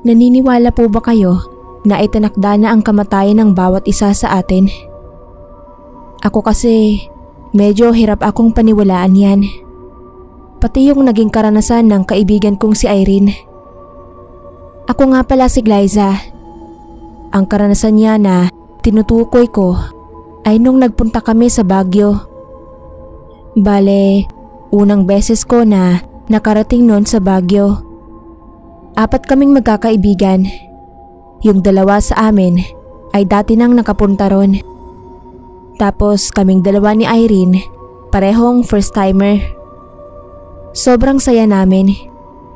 Naniniwala po ba kayo na itinakda na ang kamatayan ng bawat isa sa atin? Ako kasi medyo hirap akong paniwalaan yan. Pati yung naging karanasan ng kaibigan kong si Irene. Ako nga pala si Glyza. Ang karanasan niya na tinutukoy ko ay nung nagpunta kami sa Baguio. Bale, unang beses ko na nakarating noon sa Baguio. 4 kaming magkakaibigan. Yung 2 sa amin ay dati nang nakapunta ron. Tapos kaming 2 ni Irene, parehong first timer. Sobrang saya namin.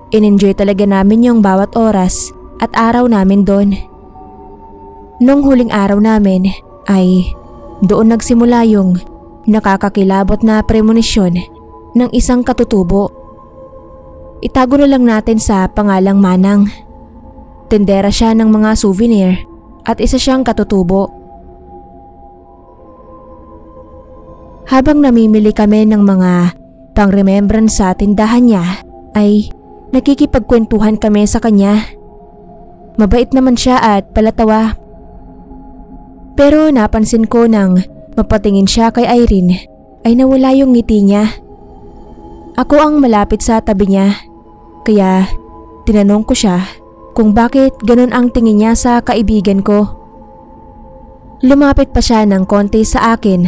In-enjoy talaga namin yung bawat oras at araw namin doon. Nung huling araw namin ay doon nagsimula yung nakakakilabot na premonisyon ng isang katutubo. Itago na lang natin sa pangalang Manang. Tendera siya ng mga souvenir at isa siyang katutubo. Habang namimili kami ng mga pang-remembrance sa tindahan niya ay nakikipagkwentuhan kami sa kanya. Mabait naman siya at palatawa. Pero napansin ko nang mapatingin siya kay Irene ay nawala yung ngiti niya. Ako ang malapit sa tabi niya. Kaya tinanong ko siya kung bakit ganun ang tingin niya sa kaibigan ko. Lumapit pa siya ng konti sa akin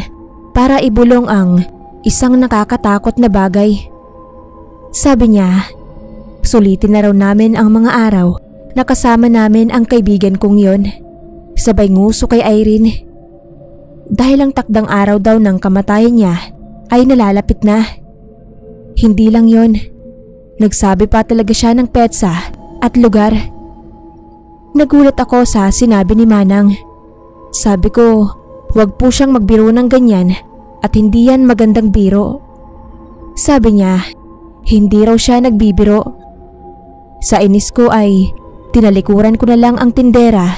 para ibulong ang isang nakakatakot na bagay. Sabi niya, sulitin na raw namin ang mga araw na kasama namin ang kaibigan kong yon. Sabay nguso kay Irene. Dahil ang takdang araw daw ng kamatayan niya ay nalalapit na. Hindi lang yon. Nagsabi pa talaga siya ng petsa at lugar. Nagulat ako sa sinabi ni Manang. Sabi ko, wag po siyang magbiro ng ganyan at hindi yan magandang biro. Sabi niya, hindi raw siya nagbibiro. Sa inis ko ay tinalikuran ko na lang ang tindera.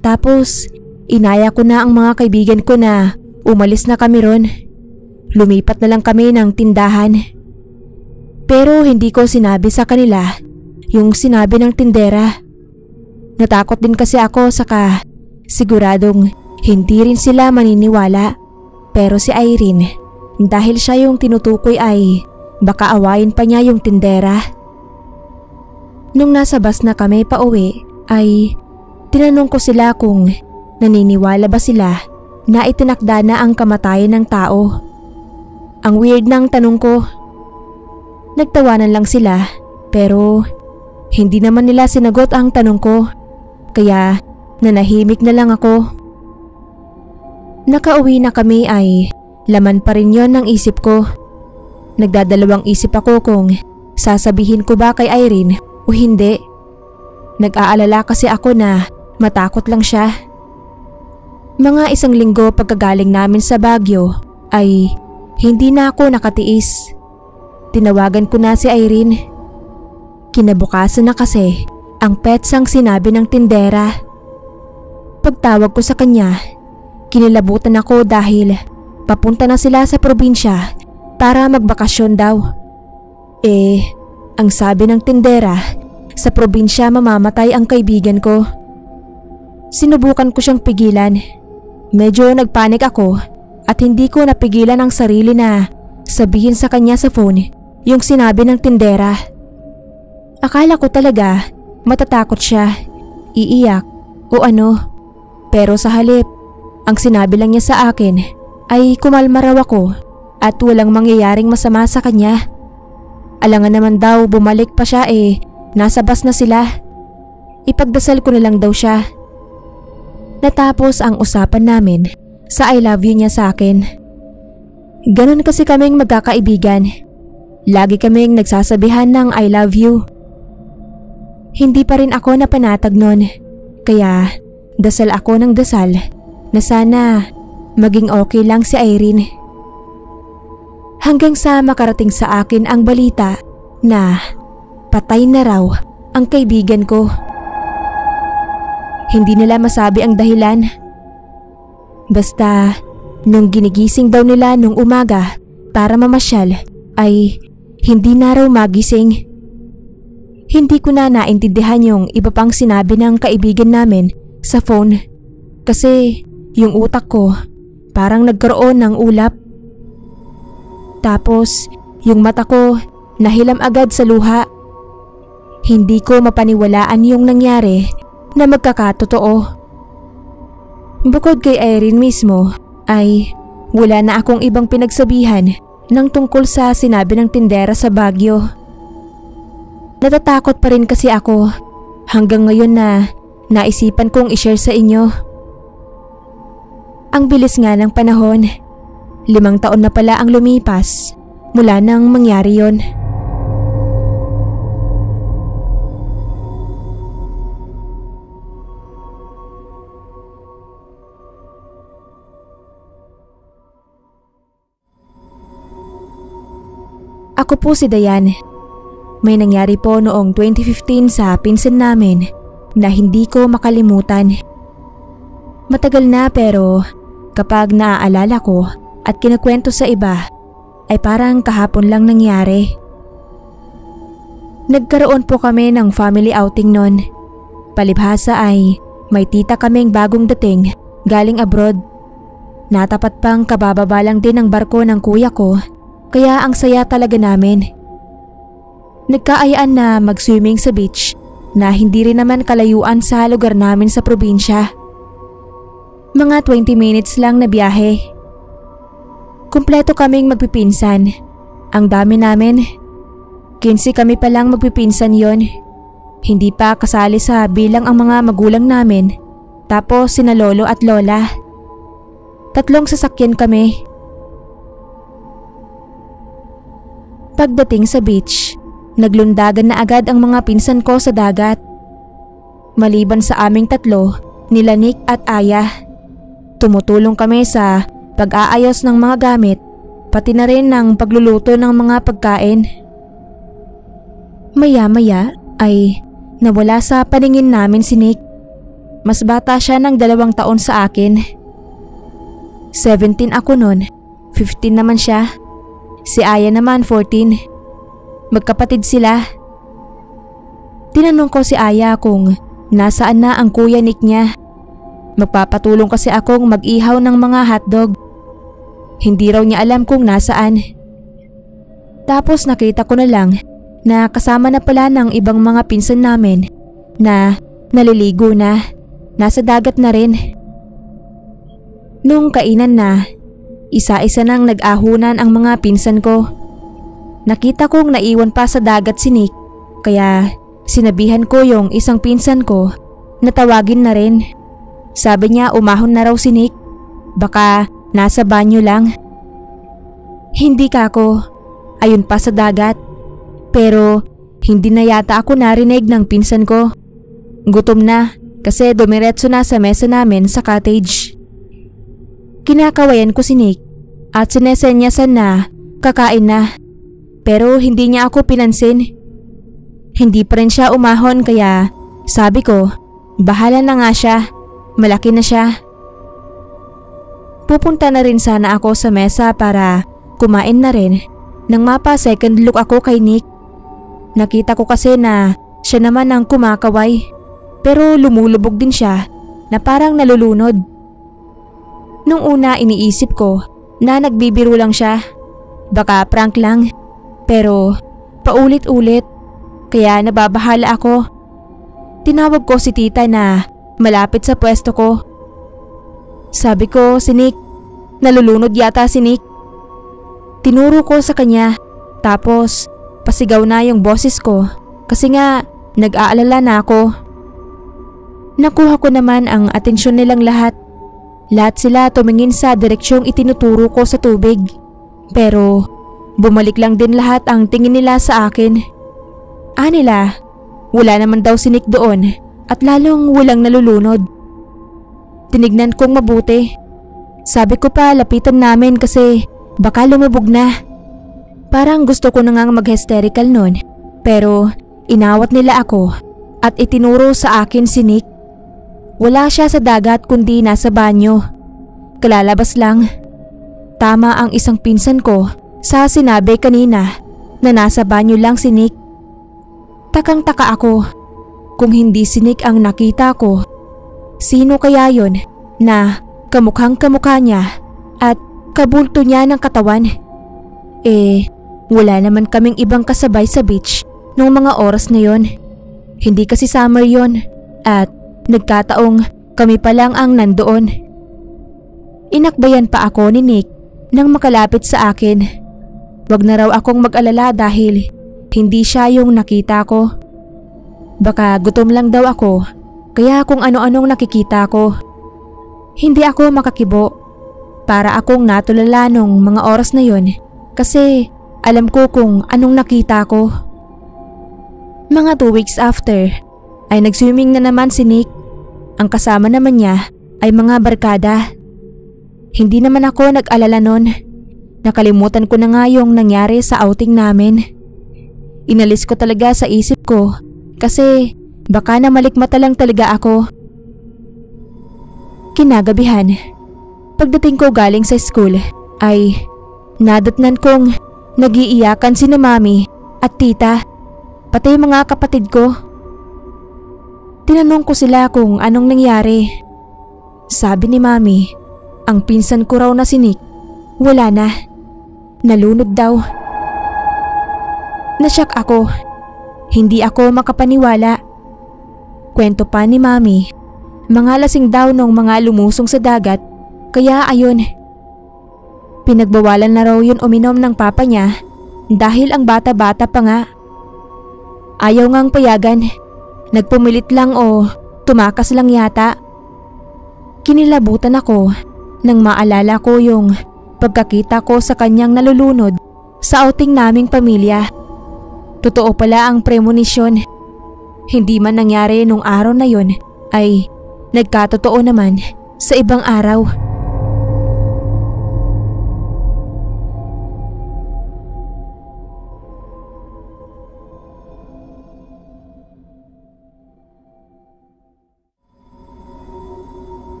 Tapos inaya ko na ang mga kaibigan ko na umalis na kami ron. Lumipat na lang kami ng tindahan. Pero hindi ko sinabi sa kanila yung sinabi ng tindera. Natakot din kasi ako saka siguradong hindi rin sila maniniwala. Pero si Irene, dahil siya yung tinutukoy ay baka awayin pa niya yung tindera. Nung nasa bus na kami pa uwi ay tinanong ko sila kung naniniwala ba sila na itinakda na ang kamatayan ng tao. Ang weird ng tanong ko. Nagtawanan lang sila pero hindi naman nila sinagot ang tanong ko. Kaya nanahimik na lang ako. Nakauwi na kami ay laman pa rin yon ng isip ko. Nagdadalawang isip ako kung sasabihin ko ba kay Irene o hindi. Nag-aalala kasi ako na matakot lang siya. Mga 1 linggo pagkagaling namin sa Baguio ay hindi na ako nakatiis. Tinawagan ko na si Irene. Kinabukasan na kasi ang petsang sinabi ng tindera. Pagtawag ko sa kanya, kinilabutan ako dahil papunta na sila sa probinsya para magbakasyon daw. Ang sabi ng tindera, sa probinsya mamamatay ang kaibigan ko. Sinubukan ko siyang pigilan. Medyo nagpanik ako at hindi ko napigilan ang sarili na sabihin sa kanya sa phone yung sinabi ng tindera. Akala ko talaga matatakot siya, iiyak o ano. Pero sa halip, ang sinabi lang niya sa akin ay kumalma raw ako at walang mangyayaring masama sa kanya. Alangan naman daw bumalik pa siya nasa bus na sila. Ipagdasal ko na lang daw siya. Natapos ang usapan namin sa I love you niya sa akin. Ganon kasi kaming magkakaibigan. Lagi kaming nagsasabihan ng I love you. Hindi pa rin ako napanatag nun. Kaya dasal ako ng dasal na sana maging okay lang si Irene. Hanggang sa makarating sa akin ang balita na patay na raw ang kaibigan ko. Hindi nila masabi ang dahilan. Basta nung ginigising daw nila nung umaga para mamasyal ay hindi na raw magising. Hindi ko na naintindihan yung iba pang sinabi ng kaibigan namin sa phone kasi yung utak ko parang nagkaroon ng ulap. Tapos yung mata ko nahilam agad sa luha. Hindi ko mapaniwalaan yung nangyari na magkakatotoo. Bukod kay Irene mismo ay wala na akong ibang pinagsabihan ng tungkol sa sinabi ng tindera sa Baguio. Natatakot pa rin kasi ako hanggang ngayon na naisipan kong i-share sa inyo. Ang bilis nga ng panahon. 5 taon na pala ang lumipas mula nang mangyari yon. Ako po si Dayan. May nangyari po noong 2015 sa pinsan namin na hindi ko makalimutan. Matagal na pero kapag naaalala ko at kinukwento sa iba ay parang kahapon lang nangyari. Nagkaroon po kami ng family outing noon. Palibhasa ay may tita kaming bagong dating galing abroad. Natapat pang kabababa lang din ang barko ng kuya ko. Kaya ang saya talaga namin. Nagkaayaan na mag-swimming sa beach na hindi rin naman kalayuan sa lugar namin sa probinsya. Mga 20 minutes lang na biyahe. Kumpleto kaming magpipinsan. Ang dami namin. 15 kami palang magpipinsan yon. Hindi pa kasali sa bilang ang mga magulang namin. Tapos sina lolo at lola. 3 sasakyan kami. Pagdating sa beach, naglundagan na agad ang mga pinsan ko sa dagat. Maliban sa aming 3, nila Nick at Aya. Tumutulong kami sa pag-aayos ng mga gamit, pati na rin ng pagluluto ng mga pagkain. Maya-maya ay nawala sa paningin namin si Nick. Mas bata siya ng 2 taon sa akin. 17 ako nun, 15 naman siya. Si Aya naman 14. Magkapatid sila. Tinanong ko si Aya kung nasaan na ang kuya Nick niya. Magpapatulong kasi akong mag-ihaw ng mga hotdog. Hindi raw niya alam kung nasaan. Tapos nakita ko na lang na kasama na pala ng ibang mga pinsan namin na naliligo na, nasa dagat na rin. Nung kainan na, isa-isa nang nag-ahunan ang mga pinsan ko. Nakita kong naiwan pa sa dagat si Nick, kaya sinabihan ko yung isang pinsan ko na tawagin na rin. Sabi niya umahon na raw si Nick, baka nasa banyo lang. Hindi ka ako, ayun pa sa dagat. Pero hindi na yata ako narinig ng pinsan ko. Gutom na kasi dumiretso na sa mesa namin sa cottage. Kinakawayan ko si Nick at sinesenyasan na kakain na, pero hindi niya ako pinansin. Hindi pa rin siya umahon kaya sabi ko, bahala na nga siya, malaki na siya. Pupunta na rin sana ako sa mesa para kumain na rin nang mapa second look ako kay Nick. Nakita ko kasi na siya naman ang kumakaway, pero lumulubog din siya na parang nalulunod. Nung una iniisip ko na nagbibiro lang siya, baka prank lang, pero paulit-ulit kaya nababahala ako. Tinawag ko si tita na malapit sa pwesto ko. Sabi ko, si Nick, nalulunod yata si Nick. Tinuro ko sa kanya, tapos pasigaw na yung boses ko kasi nga nag-aalala na ako. Nakuha ko naman ang atensyon nilang lahat. Lahat sila tumingin sa direksyong itinuturo ko sa tubig. Pero bumalik lang din lahat ang tingin nila sa akin. Nila, wala naman daw si Nick doon at lalong walang nalulunod. Tinignan kong mabuti. Sabi ko pa lapitan namin kasi baka lumubog na. Parang gusto ko na ngang mag-hysterical nun, pero inawat nila ako at itinuro sa akin si Nick. Wala siya sa dagat kundi nasa banyo. Kalalabas lang. Tama ang isang pinsan ko sa sinabi kanina na nasa banyo lang si Nick. Takang-taka ako. Kung hindi si Nick ang nakita ko, sino kaya yon na kamukhang kamukha niya at kabulto niya ng katawan? Wala naman kaming ibang kasabay sa beach nung mga oras na yon. Hindi kasi summer yon at nagkataong kami pa lang ang nandoon. Inakbayan pa ako ni Nick nang makalapit sa akin. Wag na raw akong mag-alala dahil hindi siya yung nakita ko. Baka gutom lang daw ako, kaya kung ano-anong nakikita ko. Hindi ako makakibo. Para akong natulala nung mga oras na yon kasi alam ko kung anong nakita ko. Mga 2 weeks after ay nag-swimming na naman si Nick. Ang kasama naman niya ay mga barkada. Hindi naman ako nag-alala nun. Nakalimutan ko na nga yung nangyari sa outing namin. Inalis ko talaga sa isip ko kasi baka na malikmata lang talaga ako. Kinagabihan, pagdating ko galing sa school ay nadatnan kong nagiiyakan sina mami at tita, pati mga kapatid ko. Tinanong ko sila kung anong nangyari. Sabi ni mami, ang pinsan ko raw na si Nick, wala na. Nalunod daw. Nasyak ako. Hindi ako makapaniwala. Kwento pa ni mami, mga lasing daw nung mga lumusong sa dagat, kaya ayun. Pinagbawalan na raw yun uminom ng papa niya dahil ang bata-bata pa nga. Ayaw ngang payagan. Nagpumilit lang o tumakas lang yata. Kinilabutan ako nang maalala ko yung pagkakita ko sa kanyang nalulunod sa outing naming pamilya. Totoo pala ang premonition. Hindi man nangyari nung araw na yon ay nagkatotoo naman sa ibang araw.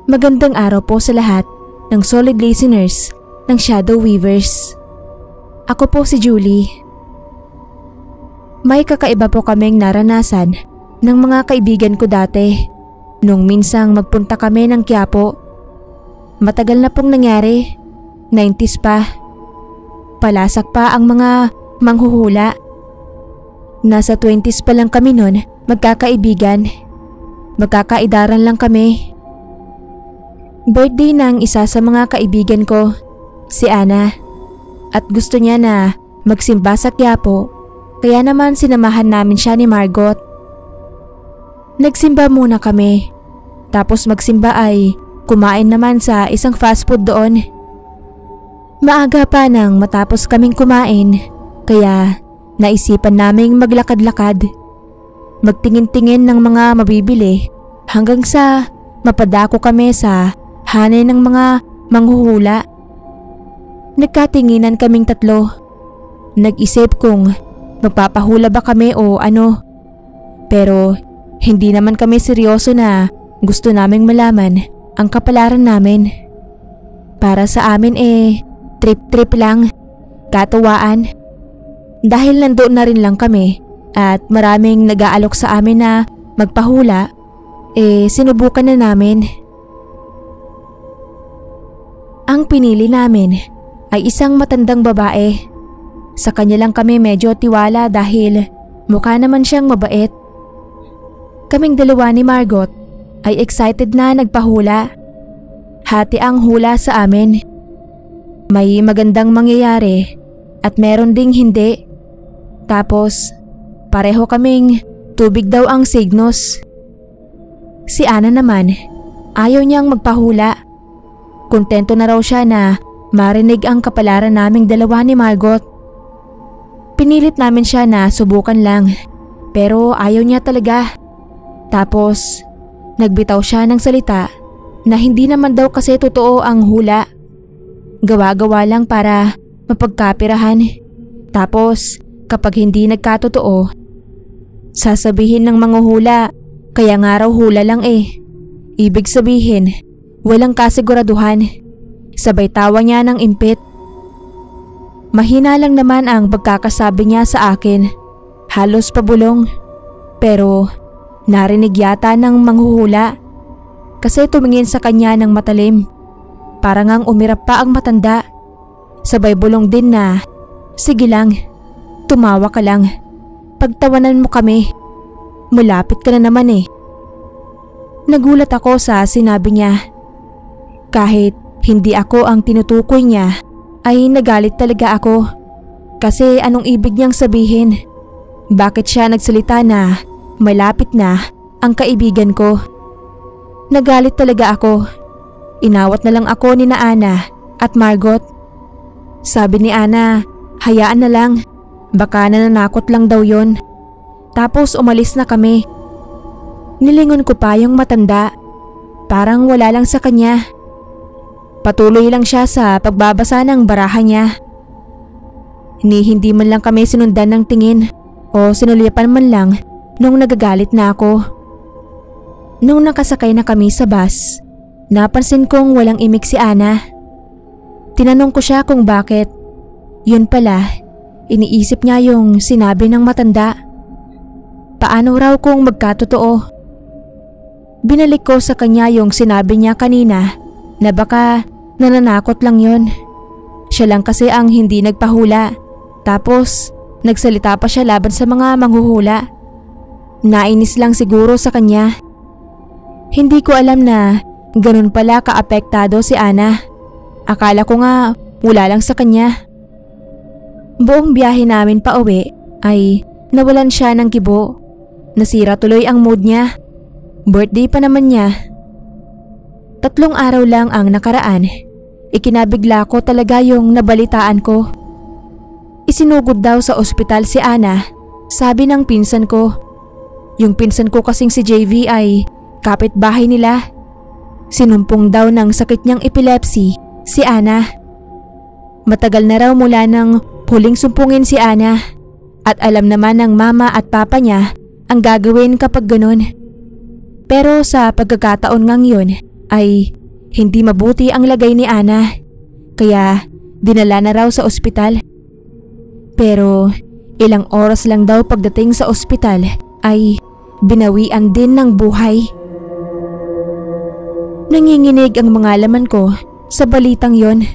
Magandang araw po sa lahat ng solid listeners ng Shadow Weavers. Ako po si Julie. May kakaiba po kaming naranasan ng mga kaibigan ko dati nung minsang magpunta kami ng Quiapo. Matagal na pong nangyari, 90s pa. Palasak pa ang mga manghuhula. Nasa 20s pa lang kami nun magkakaibigan. Magkakaidaran lang kami. Birthday ng isa sa mga kaibigan ko, si Ana, at gusto niya na magsimba sa Quiapo, kaya naman sinamahan namin siya ni Margot. Nagsimba muna kami, tapos magsimba ay kumain naman sa isang fast food doon. Maaga pa nang matapos kaming kumain, kaya naisipan naming maglakad-lakad. Magtingin-tingin ng mga mabibili hanggang sa mapadako kami sa hanay ng mga manghuhula. Nagkatinginan kaming tatlo. Nag-isip kung magpapahula ba kami o ano. Pero hindi naman kami seryoso na gusto naming malaman ang kapalaran namin. Para sa amin trip-trip lang, katuwaan. Dahil nandoon na rin lang kami at maraming nag-aalok sa amin na magpahula, sinubukan na namin. Ang pinili namin ay isang matandang babae. Sa kanya lang kami medyo tiwala dahil mukha naman siyang mabait. Kaming dalawa ni Margot ay excited na nagpahula. Hati ang hula sa amin. May magandang mangyayari at meron ding hindi. Tapos pareho kaming tubig daw ang signos. Si Ana naman ayaw niyang magpahula. Kontento na raw siya na marinig ang kapalaran naming dalawa ni Margot. Pinilit namin siya na subukan lang, pero ayaw niya talaga. Tapos nagbitaw siya ng salita na hindi naman daw kasi totoo ang hula. Gawa-gawa lang para mapagkapirahan. Tapos kapag hindi nagkatotoo, sasabihin ng mga hula, kaya nga raw hula lang Ibig sabihin, walang kasiguraduhan. Sabay tawa niya ng impit. Mahina lang naman ang pagkakasabi niya sa akin. halos pabulong. Pero narinig yata ng manghuhula kasi tumingin sa kanya ng matalim. Parang ngang umirap pa ang matanda. Sabay bulong din na, "Sige lang, tumawa ka lang. Pagtawanan mo kami. Malapit ka na naman eh." Nagulat ako sa sinabi niya. Kahit hindi ako ang tinutukoy niya, ay nagalit talaga ako. Kasi anong ibig niyang sabihin? Bakit siya nagsalita na malapit na ang kaibigan ko? Nagalit talaga ako. Inawat na lang ako ni Ana at Margot. Sabi ni Ana, hayaan na lang. Baka nananakot lang daw yon. Tapos umalis na kami. Nilingon ko pa yung matanda. Parang wala lang sa kanya. Patuloy lang siya sa pagbabasa ng baraha niya. Hindi man lang kami sinundan ng tingin o sinulyapan man lang nung nagagalit na ako. Nung nakasakay na kami sa bus, napansin kong walang imik si Ana. Tinanong ko siya kung bakit. Yun pala, iniisip niya yung sinabi ng matanda. Paano raw kung magkatotoo? Binalik ko sa kanya yung sinabi niya kanina na baka nananakot lang yun. Siya lang kasi ang hindi nagpahula. Tapos nagsalita pa siya laban sa mga manghuhula. Nainis lang siguro sa kanya. Hindi ko alam na ganun pala kaapektado si Ana. Akala ko nga wala lang sa kanya. Buong biyahe namin pa uwi ay nawalan siya ng kibo. Nasira tuloy ang mood niya. Birthday pa naman niya. 3 araw lang ang nakaraan. Ikinabigla ko talaga yung nabalitaan ko. Isinugod daw sa ospital si Ana, sabi ng pinsan ko. Yung pinsan ko kasing si JV ay kapitbahay nila. Sinumpong daw ng sakit niyang epilepsy si Ana. Matagal na raw mula nang huling sumpungin si Ana. At alam naman ng mama at papa niya ang gagawin kapag ganun. Pero sa pagkakataon ngang yun ay hindi mabuti ang lagay ni Ana. Kaya dinala na raw sa ospital. Pero ilang oras lang daw pagdating sa ospital ay binawian din ng buhay. Nanginginig ang mga laman ko sa balitang yon.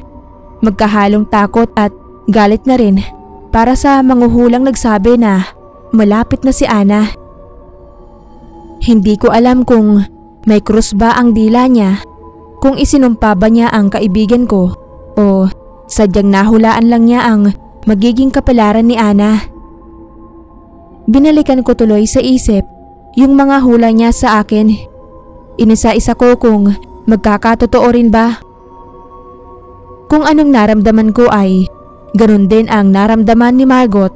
Magkahalong takot at galit na rin para sa manghuhulang nagsabi na malapit na si Ana. Hindi ko alam kung may krus ba ang dila niya, kung isinumpa ba niya ang kaibigan ko o sadyang nahulaan lang niya ang magiging kapalaran ni Ana. Binalikan ko tuloy sa isip yung mga hula niya sa akin. Inisa-isa ko kung magkakatotoo rin ba. Kung anong naramdaman ko ay ganun din ang naramdaman ni Margot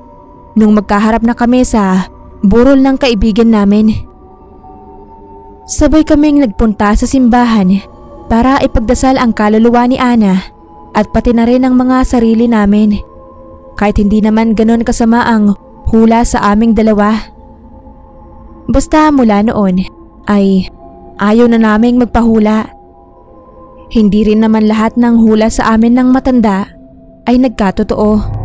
nung magkaharap na kami sa burol ng kaibigan namin. Sabay kaming nagpunta sa simbahan para ipagdasal ang kaluluwa ni Ana at pati na rin ang mga sarili namin. Kahit hindi naman ganun kasama ang hula sa aming dalawa. Basta mula noon ay ayaw na naming magpahula. Hindi rin naman lahat ng hula sa amin ng matanda ay nagkatotoo.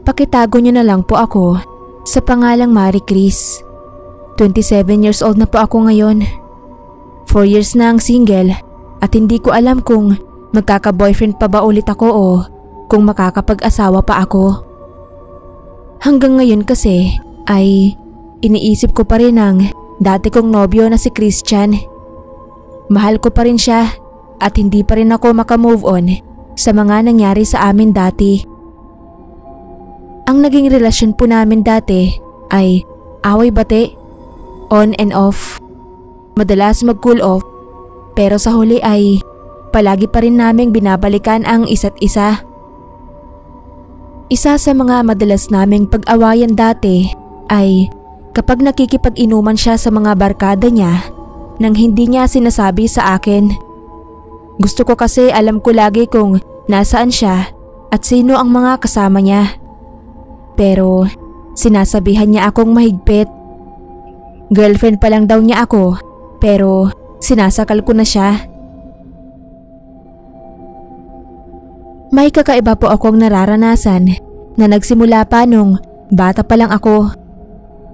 Pakitago niyo na lang po ako sa pangalang Marie Chris. 27 years old na po ako ngayon. 4 years na ang single at hindi ko alam kung magkaka-boyfriend pa ba ulit ako o kung makakapag-asawa pa ako. Hanggang ngayon kasi ay iniisip ko pa rin ang dati kong nobyo na si Christian. Mahal ko pa rin siya at hindi pa rin ako makamove on sa mga nangyari sa amin dati. Ang naging relasyon po namin dati ay away-bate, on and off. Madalas mag-cool off pero sa huli ay palagi pa rin naming binabalikan ang isa't isa. Isa sa mga madalas naming pag-awayan dati ay kapag nakikipag-inuman siya sa mga barkada niya nang hindi niya sinasabi sa akin. Gusto ko kasi alam ko lagi kung nasaan siya at sino ang mga kasama niya. Pero sinasabihan niya akong mahigpit. girlfriend pa lang daw niya ako pero sinasakal ko na siya. May kakaiba po akong nararanasan na nagsimula pa nung bata pa lang ako.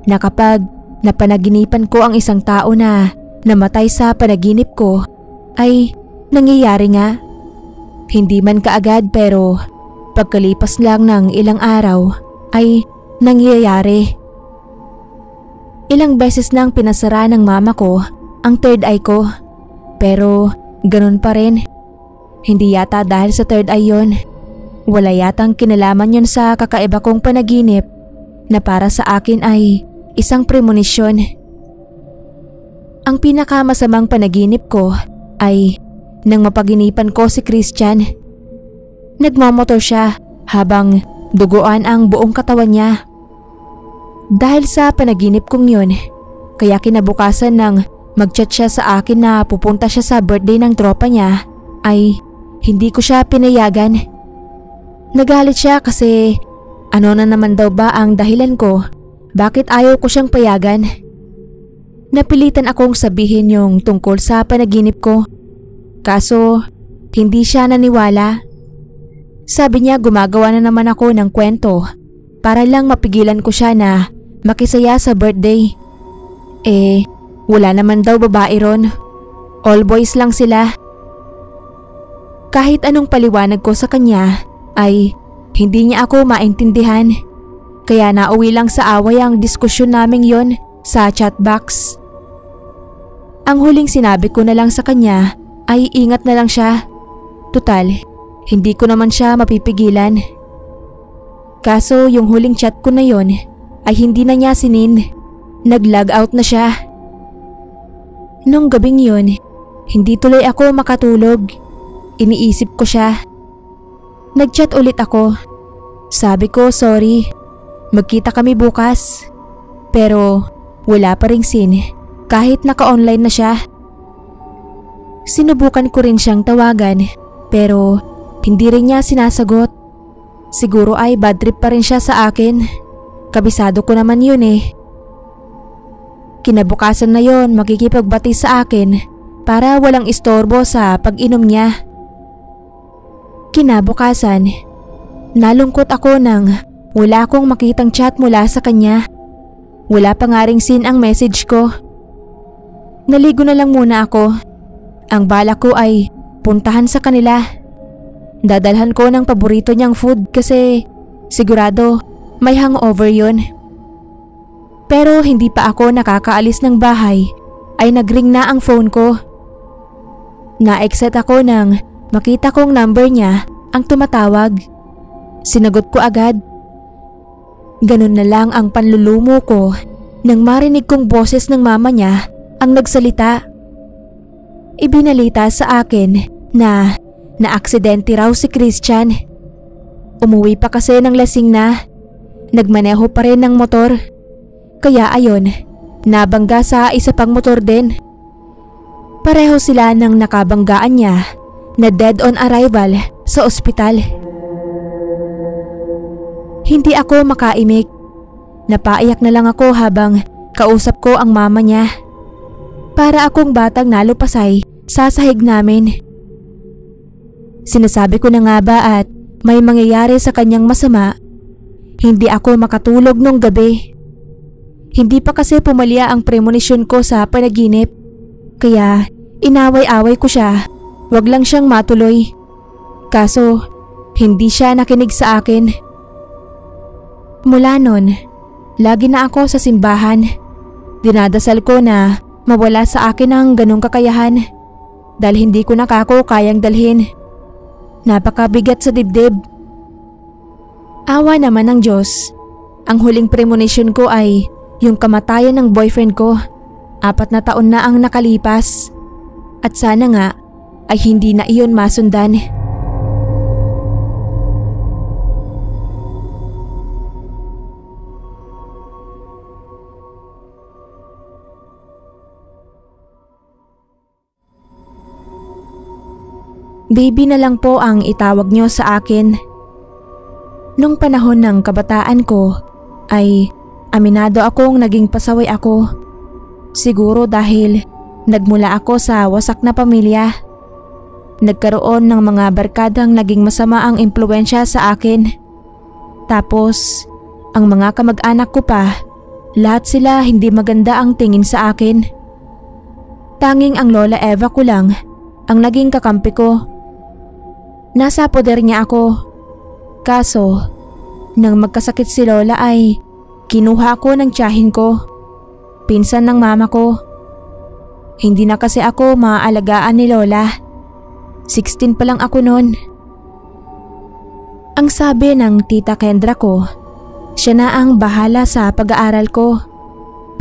Na kapag napanaginipan ko ang isang tao na namatay sa panaginip ko ay nangyayari nga. Hindi man kaagad pero pagkalipas lang ng ilang araw ay nangyayari. Ilang beses nang pinasara ng mama ko ang third eye ko pero ganun pa rin. Hindi yata dahil sa third eye yon. Wala yatang kinalaman yon sa kakaiba kong panaginip na para sa akin ay isang premonition. Ang pinakamasamang panaginip ko ay nang mapaginipan ko si Christian. Nagmamotor siya habang duguan ang buong katawan niya. Dahil sa panaginip kong yun, kaya kinabukasan nang mag-chat siya sa akin na pupunta siya sa birthday ng tropa niya, ay hindi ko siya pinayagan. Nagalit siya kasi ano na naman daw ba ang dahilan ko bakit ayaw ko siyang payagan. Napilitan akong sabihin yung tungkol sa panaginip ko. Kaso hindi siya naniwala. Sabi niya gumagawa na naman ako ng kwento para lang mapigilan ko siya na makisaya sa birthday. Wala naman daw babae ron. All boys lang sila. Kahit anong paliwanag ko sa kanya ay hindi niya ako maintindihan. Kaya nauwi lang sa away ang diskusyon naming yon sa chatbox. Ang huling sinabi ko na lang sa kanya ay ingat na lang siya. Tutal, hindi ko naman siya mapipigilan. Kaso yung huling chat ko na yon ay hindi na niya sinin. Nag-log out na siya. Nung gabing yun, hindi tuloy ako makatulog. Iniisip ko siya. Nag-chat ulit ako. Sabi ko sorry, magkita kami bukas. Pero wala pa ring scene kahit naka-online na siya. Sinubukan ko rin siyang tawagan pero hindi rin niya sinasagot. Siguro ay bad trip pa rin siya sa akin. Kabisado ko naman yun eh. Kinabukasan na yon makikipagbati sa akin para walang istorbo sa pag-inom niya. Kinabukasan, nalungkot ako nang wala akong makitang chat mula sa kanya. Wala pa nga ring scene ang message ko. Naligo na lang muna ako. Ang bala ko ay puntahan sa kanila. Dadalhan ko ng paborito niyang food kasi sigurado may hangover yun. Pero hindi pa ako nakakaalis ng bahay ay nagring na ang phone ko. Na-excite ako nang makita kong number niya ang tumatawag. Sinagot ko agad. Ganun na lang ang panlulumo ko nang marinig kong boses ng mama niya ang nagsalita. Ibinalita sa akin na naaksidente raw si Christian. Umuwi pa kasi ng lasing na. Nagmaneho pa rin ng motor. Kaya ayon, nabangga sa isa pang motor din. Pareho sila ng nakabanggaan niya na dead on arrival sa ospital. Hindi ako makaimik. Napaiyak na lang ako habang kausap ko ang mama niya. Para akong batang nalupasay sa sahig namin. Sinasabi ko na nga ba at may mangyayari sa kanyang masama. Hindi ako makatulog nung gabi. Hindi pa kasi pumalya ang premonition ko sa panaginip. Kaya inaway-away ko siya. Wag lang siyang matuloy. Kaso hindi siya nakinig sa akin. Mula nun, lagi na ako sa simbahan. Dinadasal ko na mawala sa akin ang ganong kakayahan. Dahil hindi ko na kako kayang dalhin. Napakabigat sa dibdib. Awa naman ng Diyos. Ang huling premonition ko ay yung kamatayan ng boyfriend ko. 4 na taon na ang nakalipas. At sana nga ay hindi na iyon masundan. Baby na lang po ang itawag niyo sa akin. Nung panahon ng kabataan ko ay aminado akong naging pasaway ako. Siguro dahil nagmula ako sa wasak na pamilya. Nagkaroon ng mga barkadang naging masama ang impluwensya sa akin. Tapos, ang mga kamag-anak ko pa, lahat sila hindi maganda ang tingin sa akin. Tanging ang Lola Eva ko lang ang naging kakampi ko. Nasa poder niya ako. Kaso, nang magkasakit si Lola ay kinuha ko ng tiyahin ko, pinsan ng mama ko. Hindi na kasi ako maaalagaan ni Lola. 16 pa lang ako noon. Ang sabi ng tita Kendra ko, siya na ang bahala sa pag-aaral ko.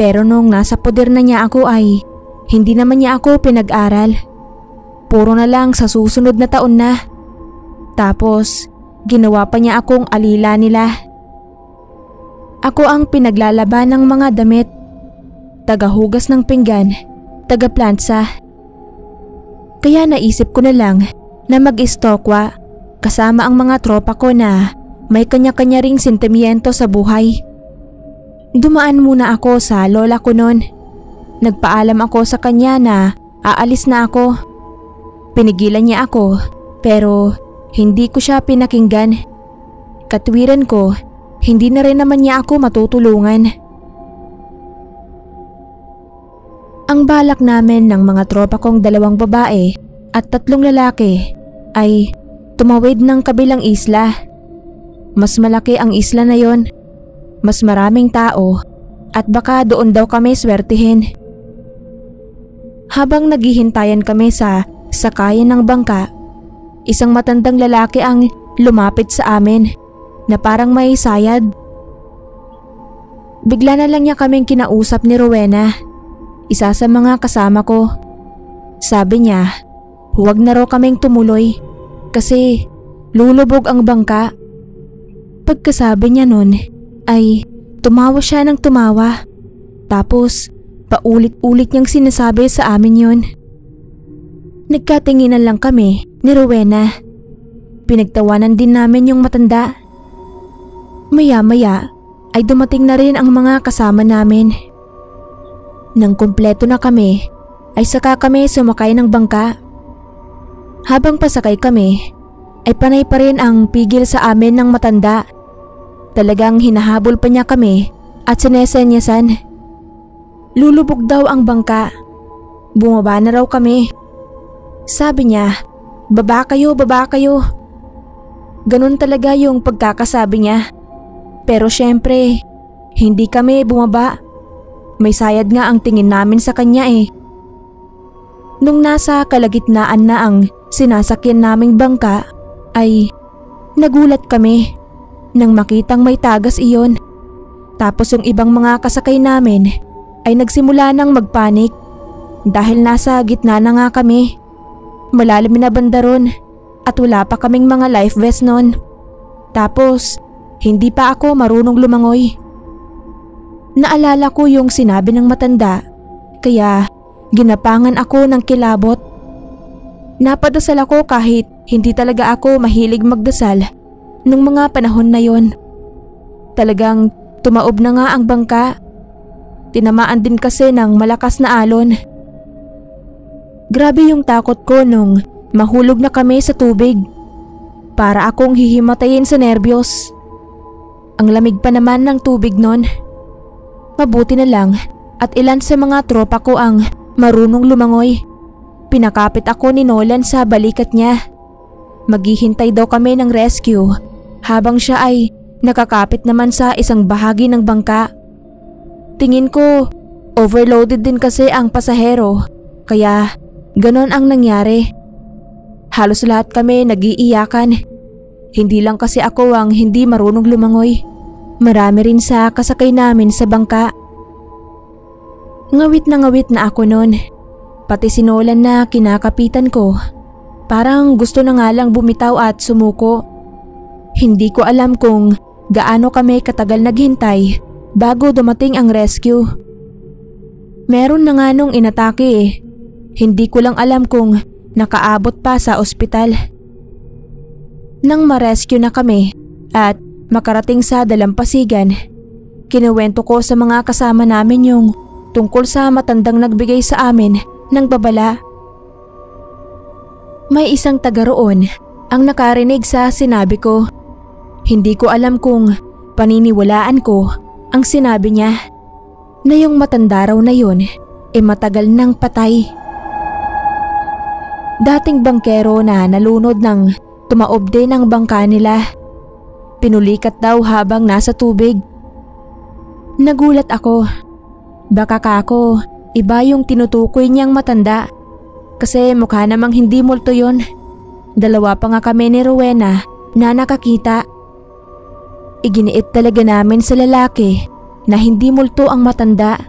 Pero nung nasa poder na niya ako ay hindi naman niya ako pinag-aral. Puro na lang sa susunod na taon na. Tapos ginawa pa niya akong alila nila. Ako ang pinaglalaban ng mga damit, tagahugas ng pinggan, taga-plansa. Kaya naisip ko na lang na mag-istokwa kasama ang mga tropa ko na may kanya-kanya ring sentimiento sa buhay. Dumaan muna ako sa lola ko noon. Nagpaalam ako sa kanya na aalis na ako. Pinigilan niya ako pero hindi ko siya pinakinggan. Katwiran ko, hindi na rin naman niya ako matutulungan. Ang balak namin ng mga tropa kong 2 babae at 3 lalaki ay tumawid ng kabilang isla. Mas malaki ang isla na yon, mas maraming tao at baka doon daw kami swertihin. Habang naghihintayan kami sa sakayan ng bangka, isang matandang lalaki ang lumapit sa amin na parang may sayad. Bigla na lang niya kaming kinausap ni Rowena, isa sa mga kasama ko. Sabi niya, huwag na raw kaming tumuloy kasi lulubog ang bangka. Pagkasabi niya nun ay tumawa siya ng tumawa. Tapos paulit-ulit niyang sinasabi sa amin yun. Nagkatinginan lang kami ni Rowena. Pinagtawanan din namin yung matanda. Maya-maya ay dumating na rin ang mga kasama namin. Nang kumpleto na kami, ay saka kami sumakay ng bangka. Habang pasakay kami, ay panay pa rin ang pigil sa amin ng matanda. Talagang hinahabol pa niya kami at sinesenyasan. Lulubog daw ang bangka. Bumaba na raw kami. Sabi niya, baba kayo, baba kayo. Ganun talaga yung pagkakasabi niya. Pero syempre, hindi kami bumaba. May sayad nga ang tingin namin sa kanya eh. Nung nasa kalagitnaan na ang sinasakyan naming bangka, ay nagulat kami nang makitang may tagas iyon. Tapos yung ibang mga kasakay namin ay nagsimula nang magpanik dahil nasa gitna na nga kami. Malalim na banda ron at wala pa kaming mga life vest nun. Tapos hindi pa ako marunong lumangoy. Naalala ko yung sinabi ng matanda, kaya ginapangan ako ng kilabot. Napadasal ako kahit hindi talaga ako mahilig magdasal nung mga panahon na yon. Talagang tumaob na nga ang bangka. Tinamaan din kasi ng malakas na alon. Grabe yung takot ko nung mahulog na kami sa tubig. Para akong hihimatayin sa nerbiyos. Ang lamig pa naman ng tubig nun. Mabuti na lang at ilan sa mga tropa ko ang marunong lumangoy. Pinakapit ako ni Nolan sa balikat niya. Maghihintay daw kami ng rescue habang siya ay nakakapit naman sa isang bahagi ng bangka. Tingin ko overloaded din kasi ang pasahero kaya ganon ang nangyari. Halos lahat kami nag-iiyakan. Hindi lang kasi ako ang hindi marunong lumangoy. Marami rin sa kasakay namin sa bangka. Ngawit na ako noon. Pati si Nolan na kinakapitan ko. Parang gusto na nga lang bumitaw at sumuko. Hindi ko alam kung gaano kami katagal naghintay bago dumating ang rescue. Meron na nga nung inatake eh. Hindi ko lang alam kung nakaabot pa sa ospital. Nang ma-rescue na kami at makarating sa dalampasigan, kinuwento ko sa mga kasama namin yung tungkol sa matandang nagbigay sa amin ng babala. May isang taga roon ang nakarinig sa sinabi ko. Hindi ko alam kung paniniwalaan ko ang sinabi niya na yung matanda raw na yun matagal nang patay. Dating bangkero na nalunod nang tumaob din ang bangka nila. Pinulikat daw habang nasa tubig. Nagulat ako. Baka kako, iba yung tinutukoy niyang matanda. Kasi mukha namang hindi multo yun. Dalawa pa nga kami ni Rowena na nakakita. Iginiit talaga namin sa lalaki na hindi multo ang matanda.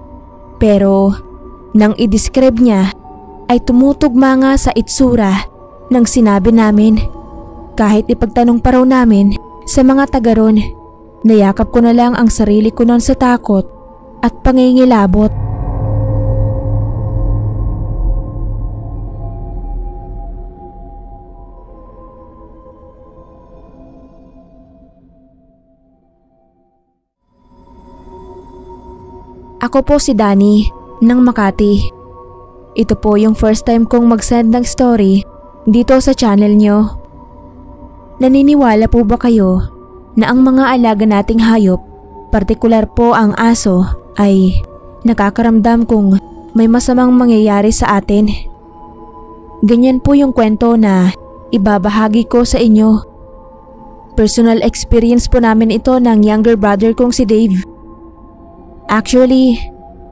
Pero nang i-describe niya ay tumutugma nga sa itsura ng sinabi namin. Kahit ipagtanong pa raw namin sa mga taga ron, nayakap ko na lang ang sarili ko noon sa takot at pangingilabot. Ako po si Danny ng Makati. Ito po yung first time kong mag-send ng story dito sa channel nyo. Naniniwala po ba kayo na ang mga alaga nating hayop, partikular po ang aso, ay nakakaramdam kung may masamang mangyayari sa atin? Ganyan po yung kwento na ibabahagi ko sa inyo. Personal experience po namin ito ng younger brother kong si Dave. Actually,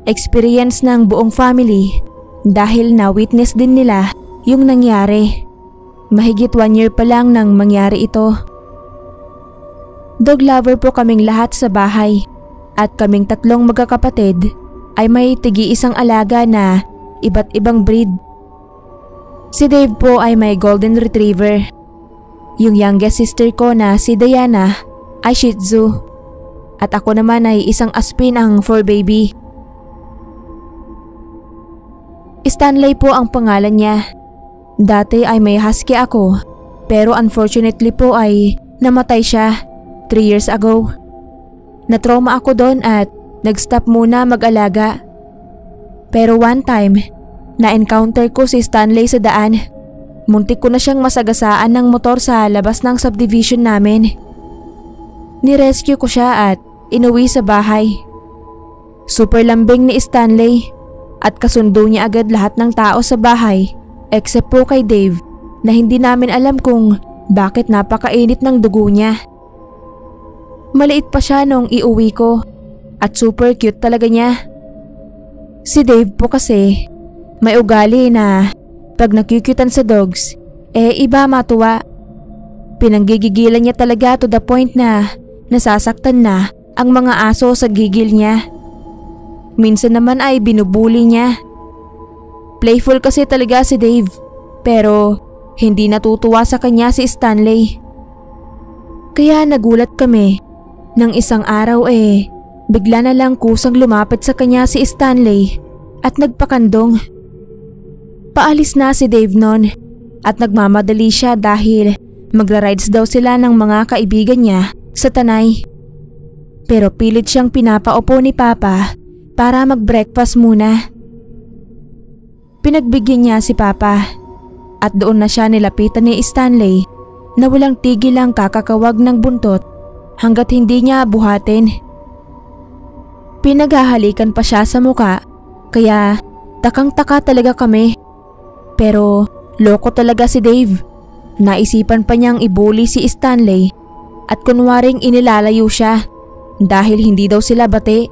experience ng buong family dahil na-witness din nila yung nangyari. Mahigit 1 year pa lang nang mangyari ito. Dog lover po kaming lahat sa bahay at kaming tatlong magkakapatid ay may tigi-isang alaga na iba't ibang breed. Si Dave po ay may golden retriever. Yung youngest sister ko na si Diana ay Shih Tzu. At ako naman ay isang aspin ang fur baby. Stanley po ang pangalan niya. Dati ay may husky ako, pero unfortunately po ay namatay siya 3 years ago. Natrauma ako doon at nag-stop muna mag-alaga. Pero one time, na-encounter ko si Stanley sa daan. Muntik ko na siyang masagasaan ng motor sa labas ng subdivision namin. Nirescue ko siya at inuwi sa bahay. Super lambing ni Stanley at kasundo niya agad lahat ng tao sa bahay except po kay Dave na hindi namin alam kung bakit napakainit ng dugo niya. Maliit pa siya nung iuwi ko at super cute talaga niya. Si Dave po kasi may ugali na pag nakyukyutan sa dogs, iba matuwa. Pinanggigigilan niya talaga to the point na nasasaktan na ang mga aso sa gigil niya. Minsan naman ay binubuli niya. Playful kasi talaga si Dave, pero hindi natutuwa sa kanya si Stanley. Kaya nagulat kami nang isang araw bigla na lang kusang lumapit sa kanya si Stanley at nagpakandong. Paalis na si Dave noon at nagmamadali siya dahil magra-rides daw sila ng mga kaibigan niya sa Tanay. Pero pilit siyang pinapaupo ni Papa para mag-breakfast muna. Pinagbigyan niya si Papa at doon na siya nilapitan ni Stanley na walang tigil ang kakakawag ng buntot hanggat hindi niya buhatin. Pinaghahalikan pa siya sa muka kaya takang-taka talaga kami. Pero loko talaga si Dave. Naisipan pa niyang ibuli si Stanley at kunwaring inilalayo siya dahil hindi daw sila bati.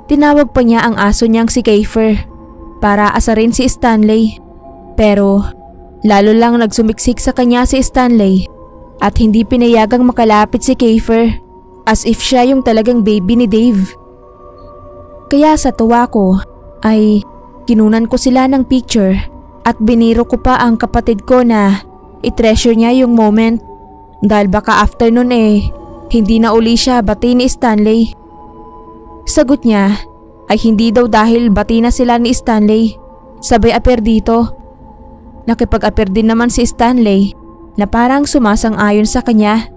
Tinawag pa niya ang aso niyang si Kiefer para asarin si Stanley. Pero lalo lang nagsumiksik sa kanya si Stanley at hindi pinayagang makalapit si Kiefer as if siya yung talagang baby ni Dave. Kaya sa tuwa ko ay kinunan ko sila ng picture at biniro ko pa ang kapatid ko na i-treasure niya yung moment dahil baka after nun hindi na uli siya bati ni Stanley. Sagot niya ay hindi daw dahil bati na sila ni Stanley, sabay aper dito. Nakipag-aper din naman si Stanley na parang sumasang-ayon sa kanya.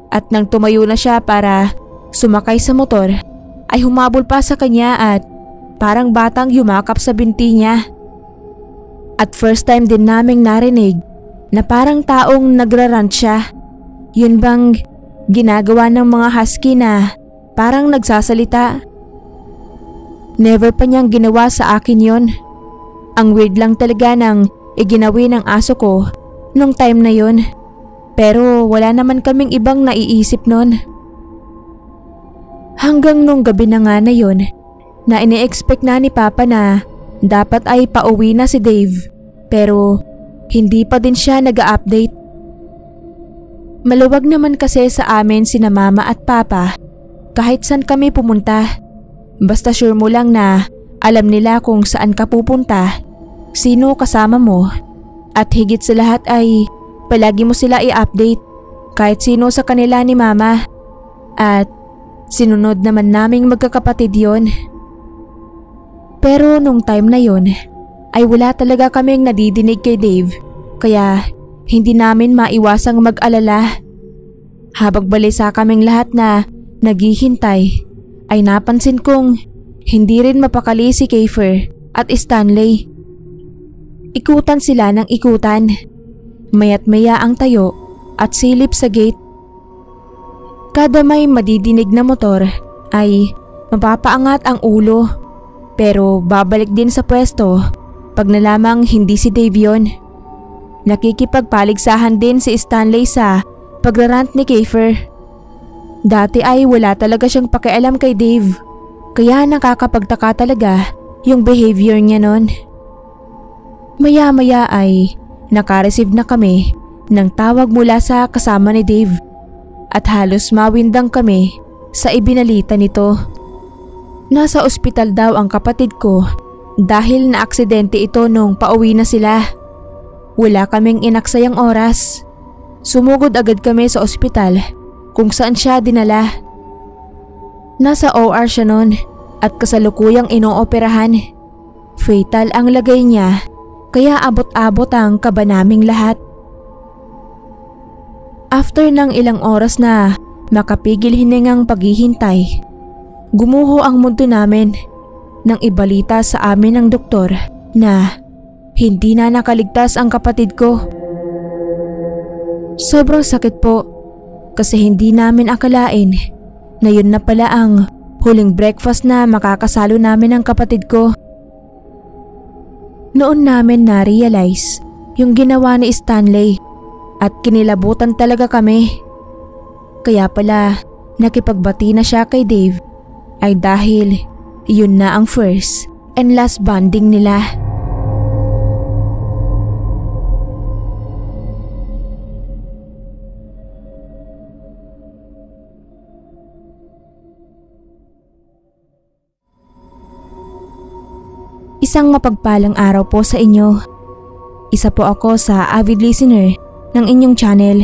At nang tumayo na siya para sumakay sa motor ay humabol pa sa kanya at parang batang yumakap sa binti niya. At first time din naming narinig na parang taong nagrarant siya. Yun bang ginagawa ng mga husky na parang nagsasalita? Never pa niyang ginawa sa akin yon. Ang weird lang talaga ng iginawi ng aso ko nung time na yon. Pero wala naman kaming ibang naiisip nun. Hanggang nung gabi na nga na yon, na ine-expect na ni Papa na dapat ay pauwi na si Dave, pero hindi pa din siya nag-a-update. Maluwag naman kasi sa amin sina Mama at Papa kahit saan kami pumunta. Basta sure mo lang na alam nila kung saan ka pupunta, sino kasama mo, at higit sa lahat ay palagi mo sila i-update kahit sino sa kanila ni Mama. At sinunod naman naming magkakapatid yon. Pero nung time na yon ay wala talaga kaming nadidinig kay Dave, kaya hindi namin maiwasang mag-alala. Habang balisa kaming lahat na naghihintay, ay napansin kong hindi rin mapakali si Kiefer at Stanley. Ikutan sila ng ikutan. Maya't maya ang tayo at silip sa gate. Kada may madidinig na motor ay mapapaangat ang ulo, pero babalik din sa pwesto pag nalamang hindi si Dave yon. Nakikipagpaligsahan din si Stanley sa pagrarant ni Kiefer. Dati ay wala talaga siyang pakialam kay Dave, kaya nakakapagtaka talaga yung behavior niya nun. Maya-maya ay nakareceive na kami ng tawag mula sa kasama ni Dave at halos mawindang kami sa ibinalita nito. Nasa ospital daw ang kapatid ko dahil na-aksidente ito nung pauwi na sila. Wala kaming inaksayang oras. Sumugod agad kami sa ospital kung saan siya dinala. Nasa OR siya nun at kasalukuyang inooperahan. Fatal ang lagay niya, kaya abot-abot ang kaba naming lahat. After ng ilang oras na makapigil hiningang paghihintay, gumuho ang mundo namin nang ibalita sa amin ng doktor na hindi na nakaligtas ang kapatid ko. Sobrang sakit po kasi hindi namin akalain na yun na pala ang huling breakfast na makakasalo namin ng kapatid ko. Noon namin na-realize yung ginawa ni Stanley at kinilabutan talaga kami. Kaya pala nakipagbati na siya kay Dave ay dahil yun na ang first and last bonding nila. Isang mapagpalang araw po sa inyo. Isa po ako sa avid listener ng inyong channel.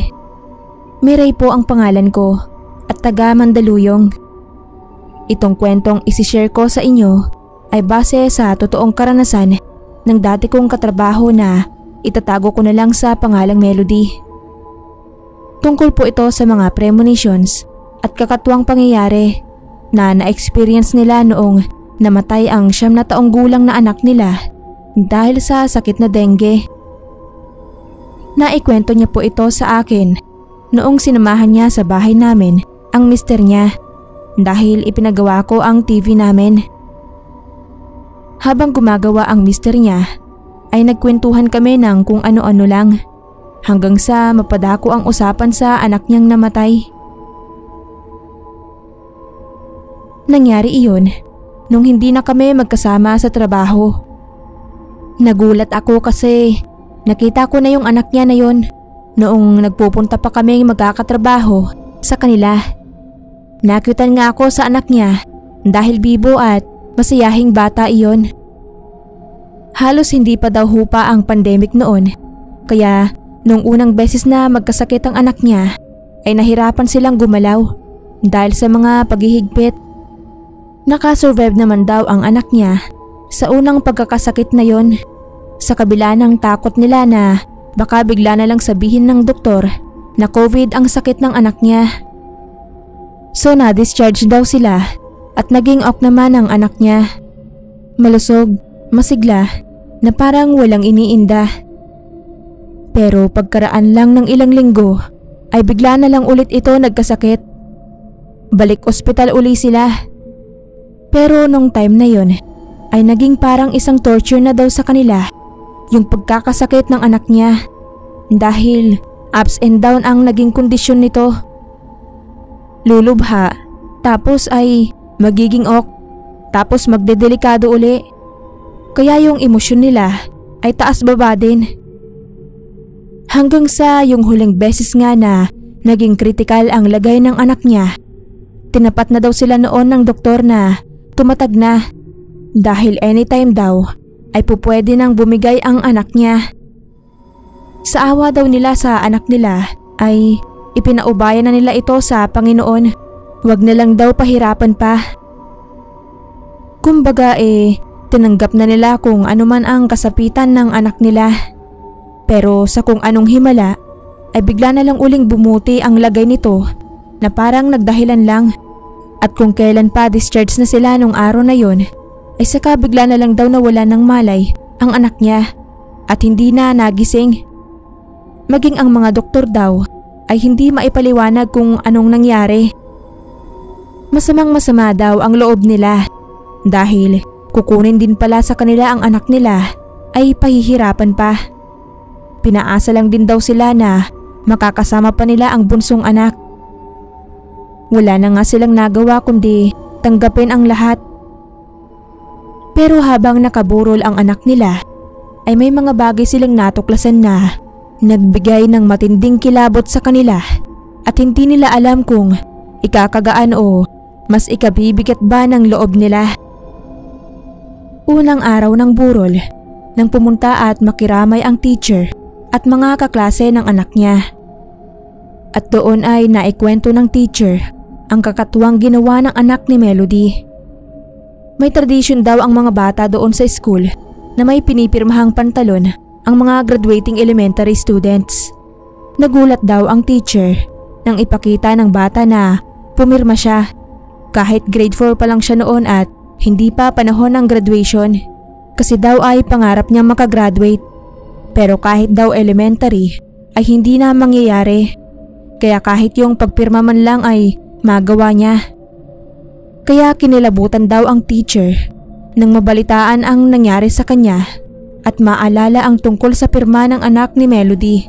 Miray po ang pangalan ko at taga Mandaluyong. Itong kwentong isishare ko sa inyo ay base sa totoong karanasan ng dati kong katrabaho na itatago ko na lang sa pangalang Melody. Tungkol po ito sa mga premonitions at kakatuwang pangyayari na na-experience nila noong namatay ang 9 na taong gulang na anak nila dahil sa sakit na dengue. Naikwento niya po ito sa akin noong sinamahan niya sa bahay namin ang mister niya dahil ipinagawa ko ang TV namin. Habang gumagawa ang mister niya ay nagkwentuhan kami ng kung ano-ano lang hanggang sa mapadako ang usapan sa anak niyang namatay. Nangyari iyon nung hindi na kami magkasama sa trabaho. Nagulat ako kasi nakita ko na yung anak niya na yon noong nagpupunta pa kami magkakatrabaho sa kanila. Nakyutan nga ako sa anak niya dahil bibo at masayahing bata iyon. Halos hindi pa daw hupa ang pandemic noon, kaya nung unang beses na magkasakit ang anak niya ay nahirapan silang gumalaw dahil sa mga paghihigpit. Nakasurvive naman daw ang anak niya sa unang pagkakasakit na yon, sa kabila ng takot nila na baka bigla na lang sabihin ng doktor na COVID ang sakit ng anak niya. So na-discharge daw sila at naging ok naman ang anak niya. Malusog, masigla, na parang walang iniinda. Pero pagkaraan lang ng ilang linggo ay bigla na lang ulit ito nagkasakit. Balik ospital uli sila. Pero nung time na yon ay naging parang isang torture na daw sa kanila yung pagkakasakit ng anak niya dahil ups and down ang naging kondisyon nito. Lulubha, tapos ay magiging tapos magdedelikado uli. Kaya yung emosyon nila ay taas baba din. Hanggang sa yung huling beses nga na naging kritikal ang lagay ng anak niya, tinapat na daw sila noon ng doktor na tumatag na dahil anytime daw ay pupwede nang bumigay ang anak niya. Sa awa daw nila sa anak nila ay ipinaubayan na nila ito sa Panginoon. Wag na lang daw pahirapan pa. Kumbaga tinanggap na nila kung ano man ang kasapitan ng anak nila. Pero sa kung anong himala ay bigla na lang uling bumuti ang lagay nito na parang nagdahilan lang. At kung kailan pa discharge na sila nung araw na yon ay saka bigla na lang daw nawala ng malay ang anak niya at hindi na nagising. Maging ang mga doktor daw ay hindi maipaliwanag kung anong nangyari. Masamang masama daw ang loob nila dahil kukunin din pala sa kanila ang anak nila ay pahihirapan pa. Pinaasa lang din daw sila na makakasama pa nila ang bunsong anak. Wala na nga silang nagawa kundi tanggapin ang lahat. Pero habang nakaburol ang anak nila ay may mga bagay silang natuklasan na nagbigay ng matinding kilabot sa kanila at hindi nila alam kung ikakagaan o mas ikabibigat ba ng loob nila. Unang araw ng burol nang pumunta at makiramay ang teacher at mga kaklase ng anak niya. At doon ay naikwento ng teacher ang kakatuwang ginawa ng anak ni Melody. May tradisyon daw ang mga bata doon sa school na may pinipirmahang pantalon ang mga graduating elementary students. Nagulat daw ang teacher nang ipakita ng bata na pumirma siya kahit grade 4 pa lang siya noon at hindi pa panahon ng graduation kasi daw ay pangarap niyang makagraduate. Pero kahit daw elementary ay hindi na mangyayari kaya kahit yung pagpirma man lang ay magawa niya. Kaya kinilabutan daw ang teacher nang mabalitaan ang nangyari sa kanya at maalala ang tungkol sa pirma ng anak ni Melody.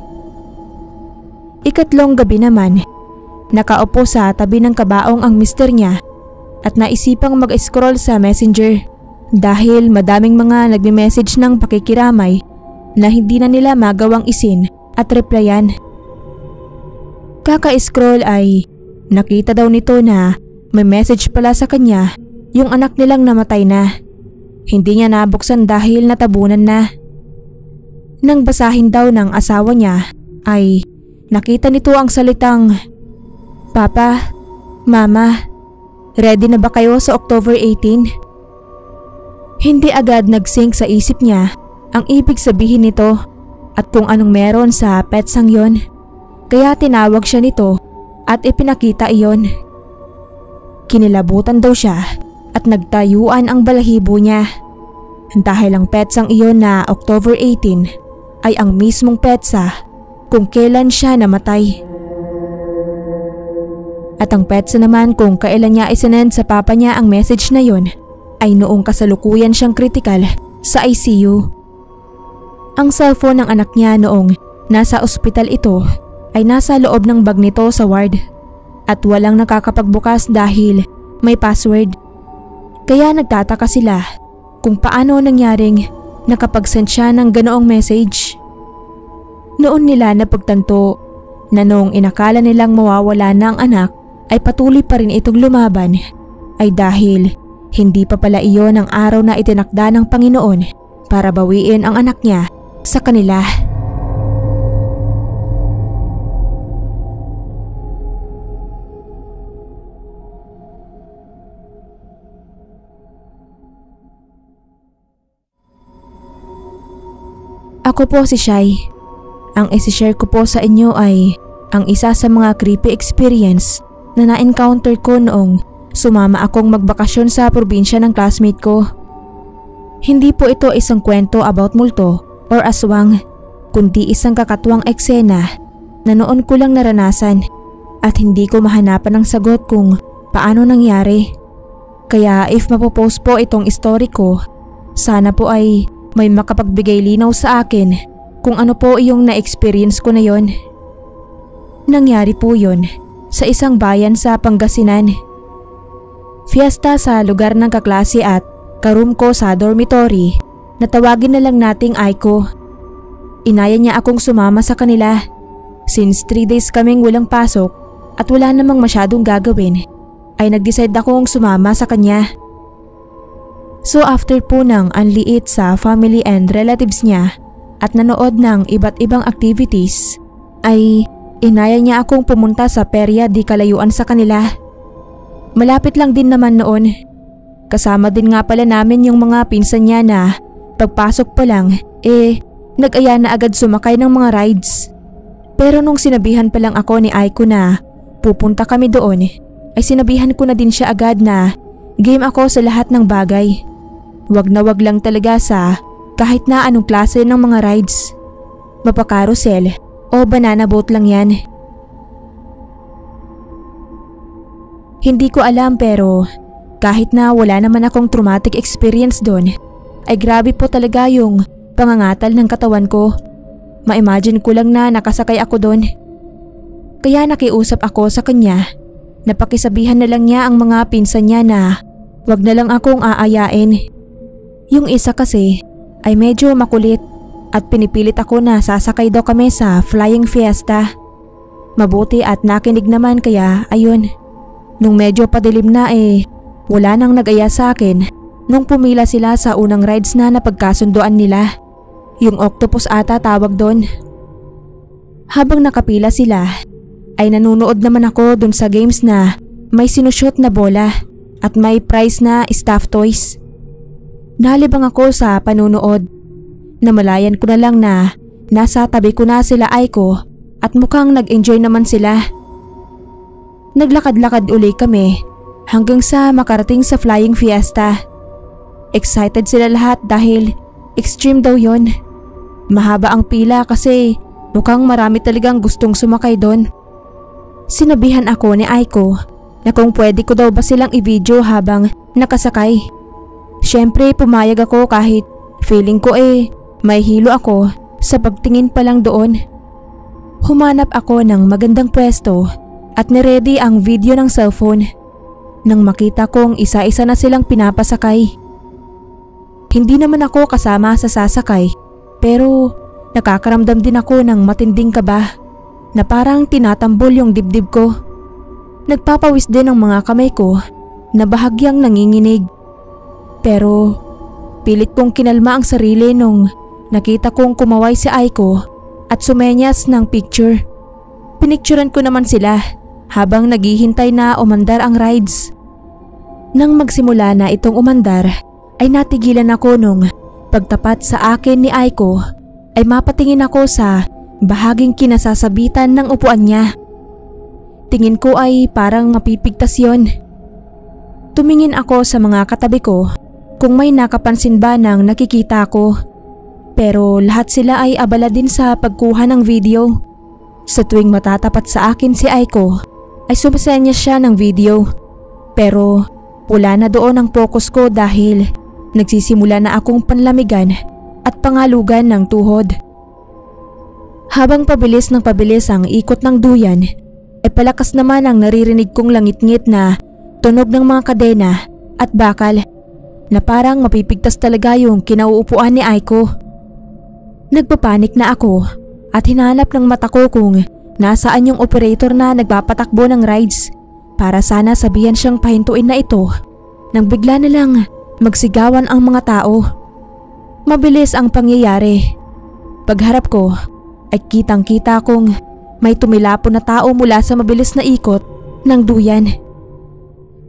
Ikatlong gabi naman, nakaupo sa tabi ng kabaong ang mister niya at naisipang mag-scroll sa messenger dahil madaming mga nagme-message ng pakikiramay na hindi na nila magawang isin at replyan. Kaka-scroll ay nakita daw nito na may message pala sa kanya yung anak nilang namatay na. Hindi niya nabuksan dahil natabunan na. Nang basahin daw ng asawa niya ay nakita nito ang salitang, "Papa, Mama, ready na ba kayo sa October 18? Hindi agad nag-sync sa isip niya ang ibig sabihin nito at kung anong meron sa petsang yon. Kaya tinawag siya nito at ipinakita iyon. Kinilabutan daw siya at nagtayuan ang balahibo niya dahil ang petsang iyon na October 18 ay ang mismong petsa kung kailan siya namatay. At ang petsa naman kung kailan niya isinend sa papa niya ang message na yon ay noong kasalukuyan siyang kritikal sa ICU. Ang cellphone ng anak niya noong nasa ospital ito ay nasa loob ng bag nito sa ward at walang nakakapagbukas dahil may password. Kaya nagtataka sila kung paano nangyaring nakapagsend siya ng ganoong message. Noon nila napagtanto na noong inakala nilang mawawala na ang anak ay patuloy pa rin itong lumaban ay dahil hindi pa pala iyon ang araw na itinakda ng Panginoon para bawiin ang anak niya sa kanila. Ako po si Shai. Ang isi-share ko po sa inyo ay ang isa sa mga creepy experience na na-encounter ko noong sumama akong magbakasyon sa probinsya ng classmate ko. Hindi po ito isang kwento about multo or aswang, kundi isang kakatuwang eksena na noon ko lang naranasan at hindi ko mahanapan ng sagot kung paano nangyari. Kaya if mapopost po itong story ko, sana po ay may makapagbigay linaw sa akin kung ano po yung na-experience ko na yon. Nangyari po yon sa isang bayan sa Pangasinan. Fiesta sa lugar ng kaklase at karoom ko sa dormitory na tawagin na lang nating Aiko. Inaya niya akong sumama sa kanila since 3 days kaming walang pasok at wala namang masyadong gagawin ay nag-decide akong sumama sa kanya. So after po ng anliit sa family and relatives niya at nanood ng iba't ibang activities ay inaya niya akong pumunta sa perya di kalayuan sa kanila. Malapit lang din naman noon. Kasama din nga pala namin yung mga pinsan niya na pagpasok pa lang nag-aya na agad sumakay ng mga rides. Pero nung sinabihan pa lang ako ni Aiko na pupunta kami doon ay sinabihan ko na din siya agad na game ako sa lahat ng bagay. Wag na wag lang talaga sa kahit na anong klase ng mga rides. Mapa-carousel o banana boat lang yan. Hindi ko alam pero kahit na wala naman akong traumatic experience doon, ay grabe po talaga yung pangangatal ng katawan ko. Ma-imagine ko lang na nakasakay ako doon. Kaya nakiusap ako sa kanya na pakisabihan na lang niya ang mga pinsan niya na wag na lang akong aayain. Yung isa kasi ay medyo makulit at pinipilit ako na sasakay daw kami sa Flying Fiesta. Mabuti at nakinig naman kaya ayun. Nung medyo padilim na wala nang nag-aya sa akin nung pumila sila sa unang rides na napagkasunduan nila. Yung octopus ata tawag doon. Habang nakapila sila ay nanunood naman ako dun sa games na may sinushoot na bola at may prize na stuffed toys. Nalibang ako sa panunood. Namalayan ko na lang na nasa tabi ko na sila Aiko at mukhang nag-enjoy naman sila. Naglakad-lakad uli kami hanggang sa makarating sa Flying Fiesta. Excited sila lahat dahil extreme daw yon. Mahaba ang pila kasi mukhang marami talagang gustong sumakay doon. Sinabihan ako ni Aiko na kung pwede ko daw ba silang i-video habang nakasakay. Siyempre pumayag ako kahit feeling ko may hilo ako sa pagtingin pa lang doon. Humanap ako ng magandang pwesto at niready ang video ng cellphone nang makita kong isa-isa na silang pinapasakay. Hindi naman ako kasama sa sasakay pero nakakaramdam din ako ng matinding kaba na parang tinatambol yung dibdib ko. Nagpapawis din ang mga kamay ko na bahagyang nanginginig. Pero pilit kong kinalma ang sarili nung nakita kong kumaway si Aiko at sumenyas ng picture. Pinicturan ko naman sila habang naghihintay na umandar ang rides. Nang magsimula na itong umandar ay natigilan ako nung pagtapat sa akin ni Aiko ay mapatingin ako sa bahaging kinasasabitan ng upuan niya. Tingin ko ay parang mapipigtas yon. Tumingin ako sa mga katabi ko kung may nakapansin ba ng nakikita ko. Pero lahat sila ay abala din sa pagkuha ng video. Sa tuwing matatapat sa akin si Aiko ay sumasenya siya ng video. Pero wala na doon ang focus ko dahil nagsisimula na akong panlamigan at pangalugan ng tuhod. Habang pabilis ng pabilis ang ikot ng duyan, ay palakas naman ang naririnig kong langit-ngit na tunog ng mga kadena at bakal na parang mapipigtas talaga yung kinauupuan ni Aiko. Nagpapanik na ako at hinanap ng mata ko kung nasaan yung operator na nagpapatakbo ng rides para sana sabihan siyang pahintuin na ito nang bigla na lang magsigawan ang mga tao. Mabilis ang pangyayari. Pagharap ko ay kitang-kita kong may tumilapon na tao mula sa mabilis na ikot ng duyan.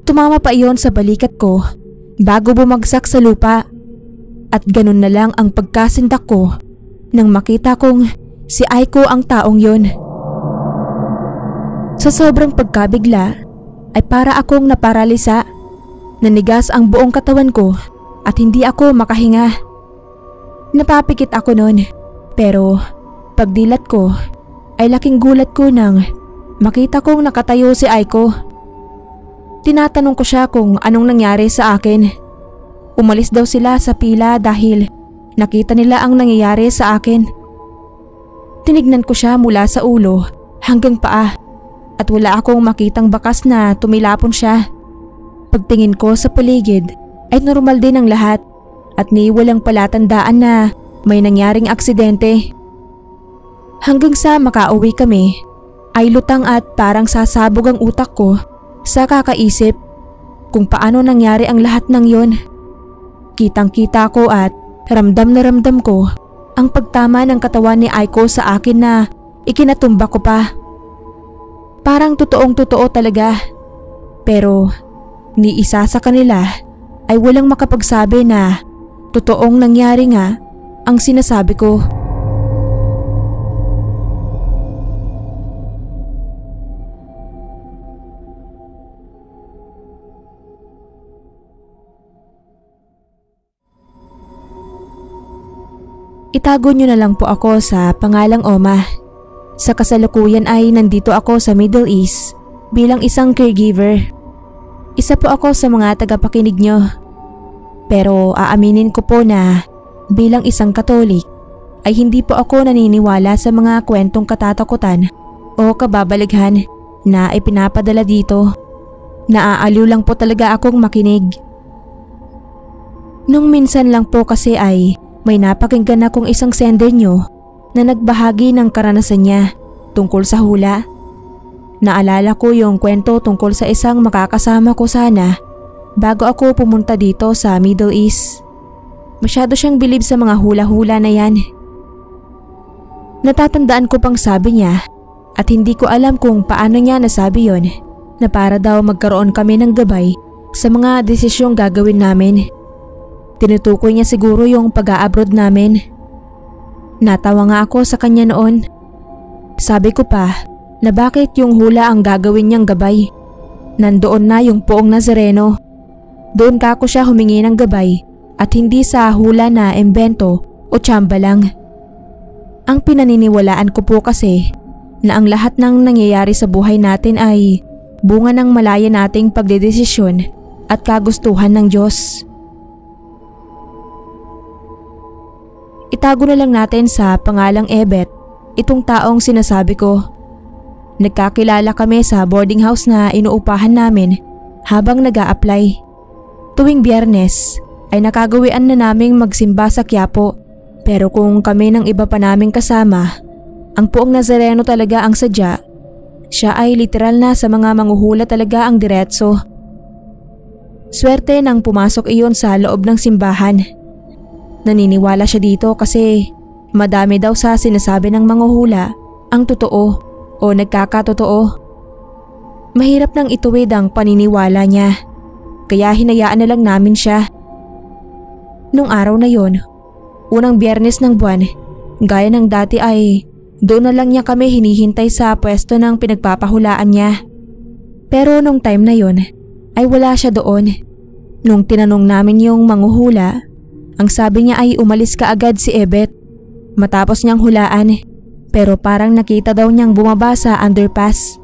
Tumama pa iyon sa balikat ko bago bumagsak sa lupa at ganun na lang ang pagkasindak ko nang makita kong si Aiko ang taong yon. Sa sobrang pagkabigla ay para akong naparalisa. Nanigas ang buong katawan ko at hindi ako makahinga. Napapikit ako noon, pero pagdilat ko ay laking gulat ko nang makita kong nakatayo si Aiko. Tinatanong ko siya kung anong nangyari sa akin. Umalis daw sila sa pila dahil nakita nila ang nangyayari sa akin. Tinignan ko siya mula sa ulo hanggang paa at wala akong makitang bakas na tumilapon siya. Pagtingin ko sa paligid ay normal din ang lahat at ni walang palatandaan na may nangyaring aksidente. Hanggang sa makauwi kami ay lutang at parang sasabog ang utak ko sa kakaisip kung paano nangyari ang lahat ng yon. Kitang-kita ko at ramdam na ramdam ko ang pagtama ng katawan ni Aiko sa akin na ikinatumba ko pa. Parang totoong-totoo talaga. Pero ni isa sa kanila ay walang makapagsabi na totoong nangyari nga ang sinasabi ko. Itago niyo na lang po ako sa pangalang Oma. Sa kasalukuyan ay nandito ako sa Middle East bilang isang caregiver. Isa po ako sa mga tagapakinig niyo. Pero aaminin ko po na bilang isang Katolik ay hindi po ako naniniwala sa mga kwentong katatakutan o kababalaghan na ipinapadala dito. Naaaliw lang po talaga akong makinig. Nung minsan lang po kasi ay may napakinggan akong isang sender nyo na nagbahagi ng karanasan niya tungkol sa hula. Naalala ko yung kwento tungkol sa isang makakasama ko sana bago ako pumunta dito sa Middle East. Masyado siyang bilib sa mga hula-hula na yan. Natatandaan ko pang sabi niya at hindi ko alam kung paano niya nasabi yon na para daw magkaroon kami ng gabay sa mga desisyong gagawin namin. Tinutukoy niya siguro yung pag-a-abroad namin. Natawa nga ako sa kanya noon. Sabi ko pa na bakit yung hula ang gagawin niyang gabay. Nandoon na yung poong Nazareno. Doon ka ako siya humingi ng gabay at hindi sa hula na embento o tsamba lang. Ang pinaniniwalaan ko po kasi na ang lahat ng nangyayari sa buhay natin ay bunga ng malaya nating pagdedesisyon at kagustuhan ng Diyos. Itago na lang natin sa pangalang Ebet itong taong sinasabi ko. Nagkakilala kami sa boarding house na inuupahan namin habang nag-a-apply. Tuwing Biyernes ay nakagawian na naming magsimba sa Quiapo, pero kung kami ng iba pa naming kasama, ang poong Nazareno talaga ang sadya. Siya ay literal na sa mga manghuhula talaga ang diretso. Swerte nang pumasok iyon sa loob ng simbahan. Naniniwala siya dito kasi madami daw sa sinasabi ng manghuhula ang totoo o nagkakatotoo. Mahirap nang ituwid ang paniniwala niya, kaya hinayaan na lang namin siya. Nung araw na yon, unang Biyernes ng buwan, gaya ng dati ay doon na lang niya kami hinihintay sa pwesto ng pinagpapahulaan niya. Pero nung time na yon ay wala siya doon. Nung tinanong namin yung manghuhula, ang sabi niya ay umalis ka agad si Ebet matapos niyang hulaan, pero parang nakita daw niyang bumaba sa underpass.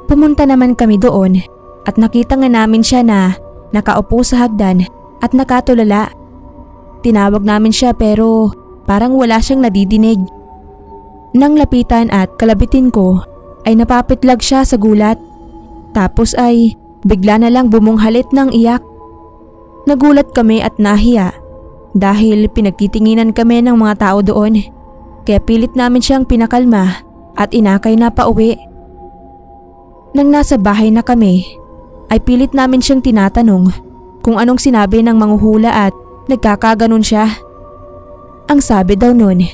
Pumunta naman kami doon at nakita nga namin siya na nakaupo sa hagdan at nakatulala. Tinawag namin siya pero parang wala siyang nadidinig. Nang lapitan at kalabitin ko ay napapitlag siya sa gulat. Tapos ay bigla na lang bumunghalit ng iyak. Nagulat kami at nahiya dahil pinagtitinginan kami ng mga tao doon, kaya pilit namin siyang pinakalma at inakay na pauwi. Nang nasa bahay na kami ay pilit namin siyang tinatanong kung anong sinabi ng manghuhula at nagkakaganon siya. Ang sabi daw nun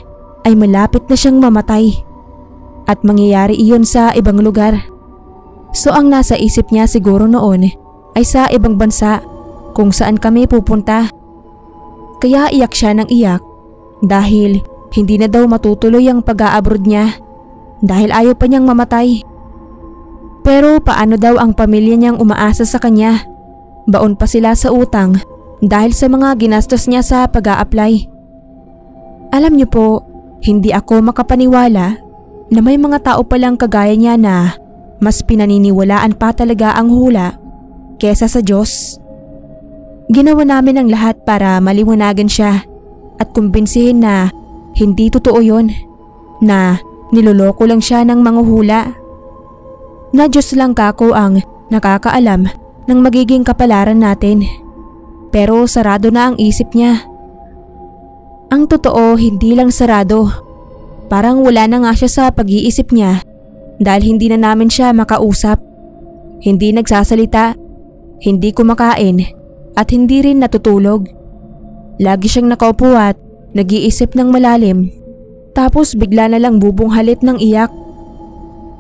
ay malapit na siyang mamatay at mangyayari iyon sa ibang lugar. So ang nasa isip niya siguro noon ay sa ibang bansa kung saan kami pupunta. Kaya iyak siya ng iyak dahil hindi na daw matutuloy ang pag-a-abroad niya dahil ayaw pa niyang mamatay. Pero paano daw ang pamilya niyang umaasa sa kanya? Baon pa sila sa utang dahil sa mga ginastos niya sa pag-a-apply. Alam niyo po, hindi ako makapaniwala na may mga tao palang kagaya niya na mas pinaniniwalaan pa talaga ang hula kesa sa Diyos. Ginawa namin ang lahat para maliwanagan siya at kumbinsihin na hindi totoo yon, na niloloko lang siya ng manghuhula. Na Diyos lang kako ang nakakaalam ng magiging kapalaran natin. Pero sarado na ang isip niya. Ang totoo, hindi lang sarado. Parang wala na nga siya sa pag-iisip niya dahil hindi na namin siya makausap. Hindi nagsasalita, hindi kumakain at hindi rin natutulog. Lagi siyang nakaupo at nag-iisip ng malalim, tapos bigla na lang bubunghalit ng iyak.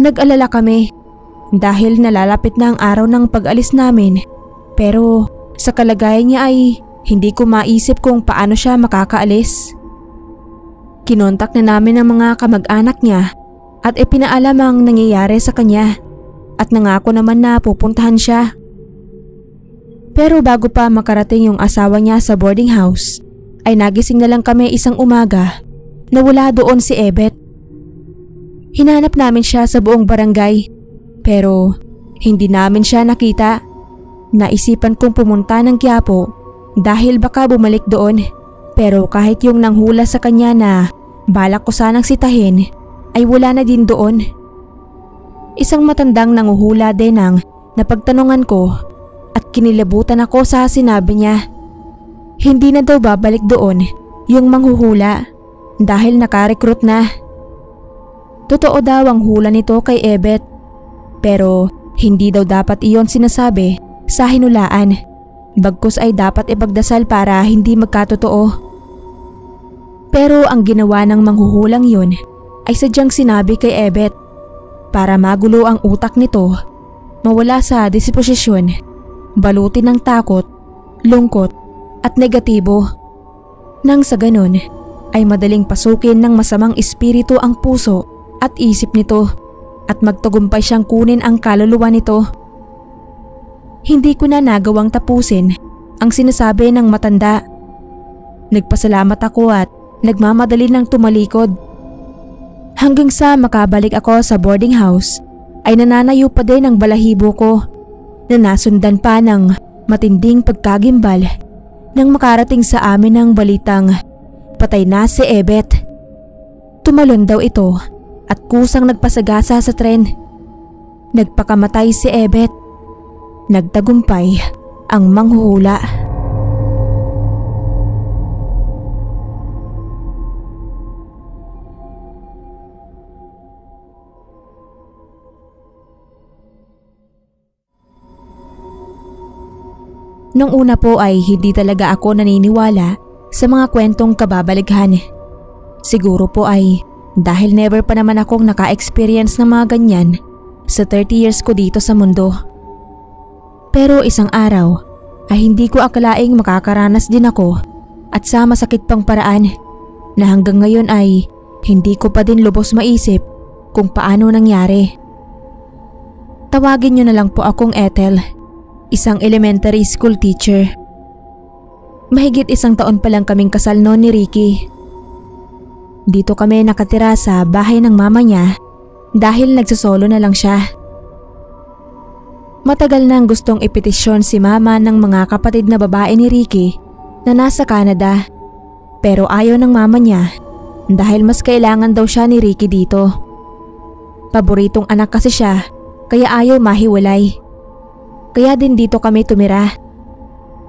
Nag-alala kami dahil nalalapit na ang araw ng pag-alis namin, pero sa kalagayan niya ay hindi ko maisip kung paano siya makakaalis. Kinontak na namin ang mga kamag-anak niya at ipinaalam ang nangyayari sa kanya at nangako naman na pupuntahan siya. Pero bago pa makarating yung asawa niya sa boarding house, ay nagising na lang kami isang umaga na wala doon si Ebet. Hinanap namin siya sa buong barangay pero hindi namin siya nakita. Naisipan kong pumunta ng Quiapo dahil baka bumalik doon, pero kahit yung nanghula sa kanya na balak ko sanang sitahin ay wala na din doon. Isang matandang nanguhula din ang napagtanungan ko at kinilabutan ako sa sinabi niya. Hindi na daw babalik doon yung manghuhula dahil nakarekrut na. Totoo daw ang hula nito kay Ebet, pero hindi daw dapat iyon sinasabi sa hinulaan, bagkus ay dapat ipagdasal para hindi magkatotoo. Pero ang ginawa ng manghuhulang yun ay sadyang sinabi kay Ebet para magulo ang utak nito, mawala sa disposisyon, balutin ng takot, lungkot at negatibo. Nang sa ganun ay madaling pasukin ng masamang espiritu ang puso at isip nito at magtagumpay siyang kunin ang kaluluwa nito. Hindi ko na nagawang tapusin ang sinasabi ng matanda. Nagpasalamat ako at nagmamadali ng tumalikod. Hanggang sa makabalik ako sa boarding house ay nananayo pa din ang balahibo ko na nasundan pa ng matinding pagkagimbal nang makarating sa amin ang balitang patay na si Ebet. Tumalon daw ito at kusang nagpasagasa sa tren. Nagpakamatay si Ebet. Nagtagumpay ang manghuhula. Nung una po ay hindi talaga ako naniniwala sa mga kwentong kababalighan. Siguro po ay dahil never pa naman akong naka-experience ng mga ganyan sa 30 years ko dito sa mundo. Pero isang araw ay hindi ko akalaing makakaranas din ako at sa masakit pang paraan na hanggang ngayon ay hindi ko pa din lubos maisip kung paano nangyari. Tawagin niyo na lang po akong Ethel, isang elementary school teacher. Mahigit 1 taon pa lang kaming kasal noon ni Ricky. Dito kami nakatira sa bahay ng mama niya dahil nagsasolo na lang siya. Matagal nang gustong ipetisyon si mama ng mga kapatid na babae ni Ricky na nasa Canada, pero ayaw ng mama niya dahil mas kailangan daw siya ni Ricky dito. Paboritong anak kasi siya kaya ayaw mahiwalay. Kaya din dito kami tumira.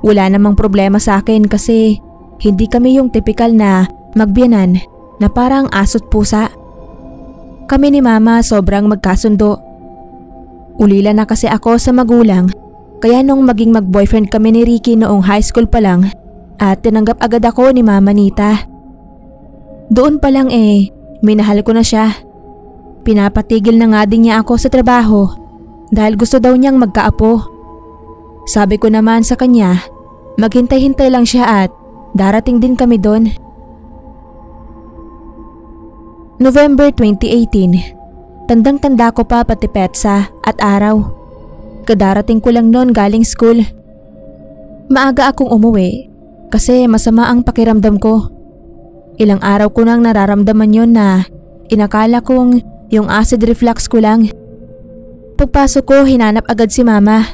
Wala namang problema sa akin kasi hindi kami yung tipikal na magbiyanan na parang aso't pusa. Kami ni mama sobrang magkasundo. Ulila na kasi ako sa magulang kaya nung maging mag-boyfriend kami ni Ricky noong high school pa lang at tinanggap agad ako ni Mama Nita. Doon pa lang minahal ko na siya. Pinapatigil na nga din niya ako sa trabaho dahil gusto daw niyang magkaapo. Sabi ko naman sa kanya, maghintay-hintay lang siya at darating din kami doon. November 2018. Tandang-tanda ko pa pati petsa at araw. Kadarating ko lang noon galing school. Maaga akong umuwi kasi masama ang pakiramdam ko. Ilang araw ko nang nararamdaman yon na inakala kong yung acid reflux ko lang. Pagpasok ko, hinanap agad si mama.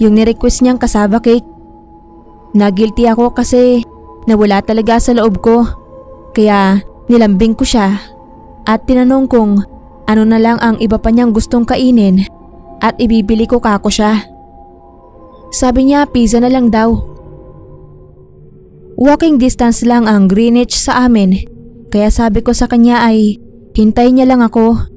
Yung nirequest niyang cassava cake. Nagilty ako kasi nawala talaga sa loob ko. Kaya nilambing ko siya at tinanong kung ano na lang ang iba pa niyang gustong kainin at ibibili ko kako siya. Sabi niya pizza na lang daw. Walking distance lang ang Greenwich sa amin kaya sabi ko sa kanya ay hintay niya lang ako.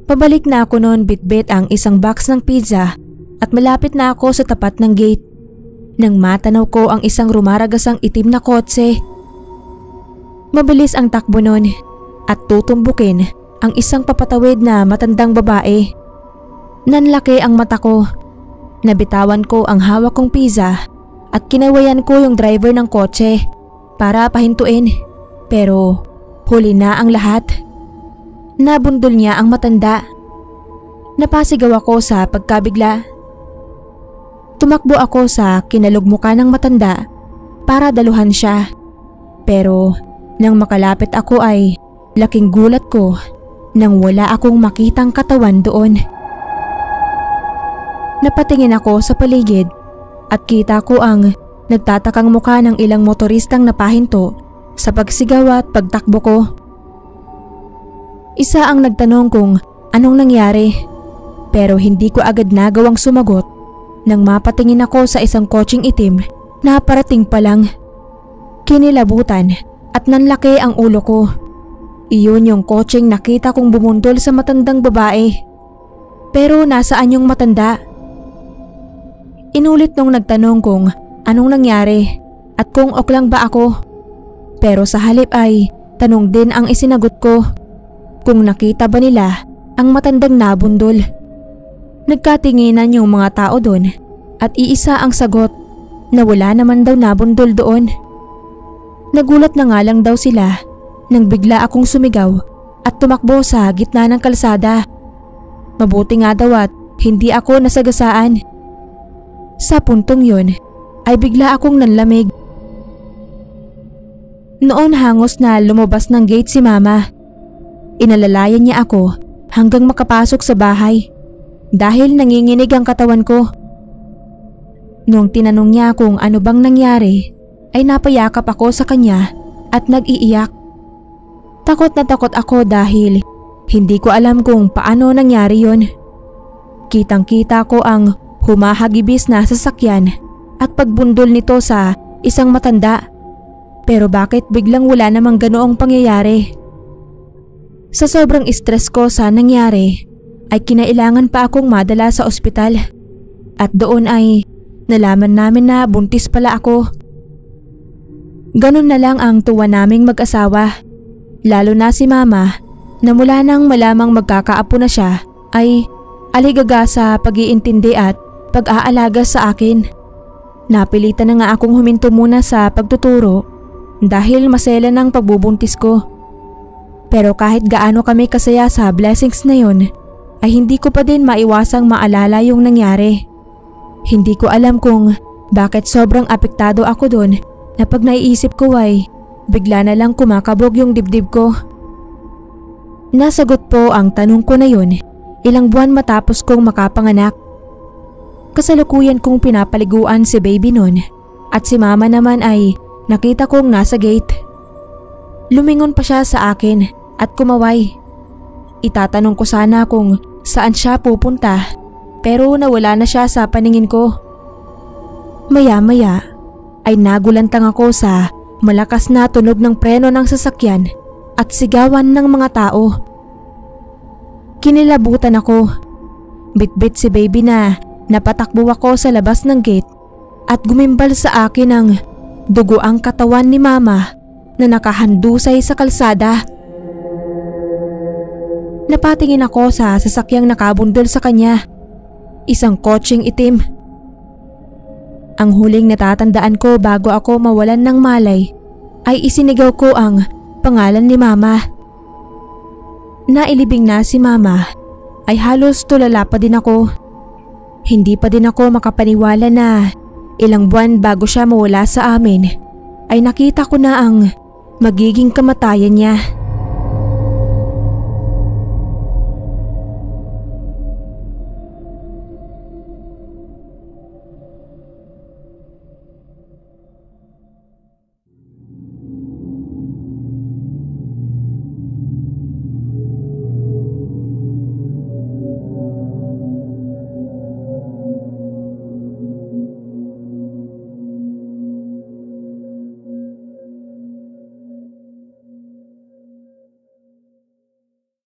Pabalik na ako noon bitbit ang isang box ng pizza at malapit na ako sa tapat ng gate nang matanaw ko ang isang rumaragasang itim na kotse. Mabilis ang takbo noon at tutumbukin ang isang papatawid na matandang babae. Nanlaki ang mata ko. Nabitawan ko ang hawak kong pizza at kinawayan ko yung driver ng kotse para pahintuin. Pero huli na ang lahat. Nabundol niya ang matanda. Napasigaw ako sa pagkabigla. Tumakbo ako sa kinalugmukan ng matanda para daluhan siya. Pero nang makalapit ako ay laking gulat ko nang wala akong makitang katawan doon. Napatingin ako sa paligid at kita ko ang nagtatakang mukha ng ilang motoristang napahinto sa pagsigaw at pagtakbo ko. Isa ang nagtanong kung anong nangyari pero hindi ko agad nagawang sumagot nang mapatingin ako sa isang kotseng itim na parating pa lang. Kinilabutan at nanlaki ang ulo ko. Iyon yung kotseng nakita kong bumundol sa matandang babae. Pero nasaan yung matanda? Inulit nung nagtanong kung anong nangyari at kung oklang ba ako. Pero sa halip ay tanong din ang isinagot ko. Kung nakita ba nila ang matandang nabundol? Nagkatinginan yung mga tao doon at iisa ang sagot na wala naman daw nabundol doon. Nagulat na nga lang daw sila nang bigla akong sumigaw at tumakbo sa gitna ng kalsada. Mabuti nga daw at hindi ako nasagasaan. Sa puntong yun ay bigla akong nanlamig. Noon hangos na lumabas ng gate si mama. Inalalayan niya ako hanggang makapasok sa bahay dahil nanginginig ang katawan ko. Noong tinanong niya kung ano bang nangyari ay napayakap ako sa kanya at nag-iiyak. Takot na takot ako dahil hindi ko alam kung paano nangyari yon. Kitang-kita ko ang humahagibis na sasakyan at pagbundol nito sa isang matanda. Pero bakit biglang wala namang ganoong pangyayari? Sa sobrang stress ko sa nangyari ay kinailangan pa akong madala sa ospital at doon ay nalaman namin na buntis pala ako. Ganun na lang ang tuwa naming mag-asawa, lalo na si mama na mula nang malamang magkakaapo na siya ay aligaga sa pag-iintindi at pag-aalaga sa akin. Napilitan na nga akong huminto muna sa pagtuturo dahil masela ng pagbubuntis ko. Pero kahit gaano kami kasaya sa blessings na yon ay hindi ko pa din maiwasang maalala yung nangyari. Hindi ko alam kung bakit sobrang apektado ako doon na pag naiisip ko ay bigla na lang kumakabog yung dibdib ko. Nasagot po ang tanong ko na yun ilang buwan matapos kong makapanganak. Kasalukuyan kong pinapaliguan si baby nun at si mama naman ay nakita kong nasa gate. Lumingon pa siya sa akin at kumaway. Itatanong ko sana kung saan siya pupunta pero nawala na siya sa paningin ko. Maya-maya ay nagulantang ako sa malakas na tunog ng preno ng sasakyan at sigawan ng mga tao. Kinilabutan ako. Bitbit si baby na napatakbo ako sa labas ng gate at gumimbal sa akin ang dugo ang katawan ni mama na nakahandusay sa kalsada. Napatingin ako sa sasakyang nakabundol sa kanya, isang kotseng itim. Ang huling natatandaan ko bago ako mawalan ng malay ay isinigaw ko ang pangalan ni mama. Nailibing na si mama ay halos tulala pa din ako. Hindi pa din ako makapaniwala na ilang buwan bago siya mawala sa amin, ay nakita ko na ang magiging kamatayan niya.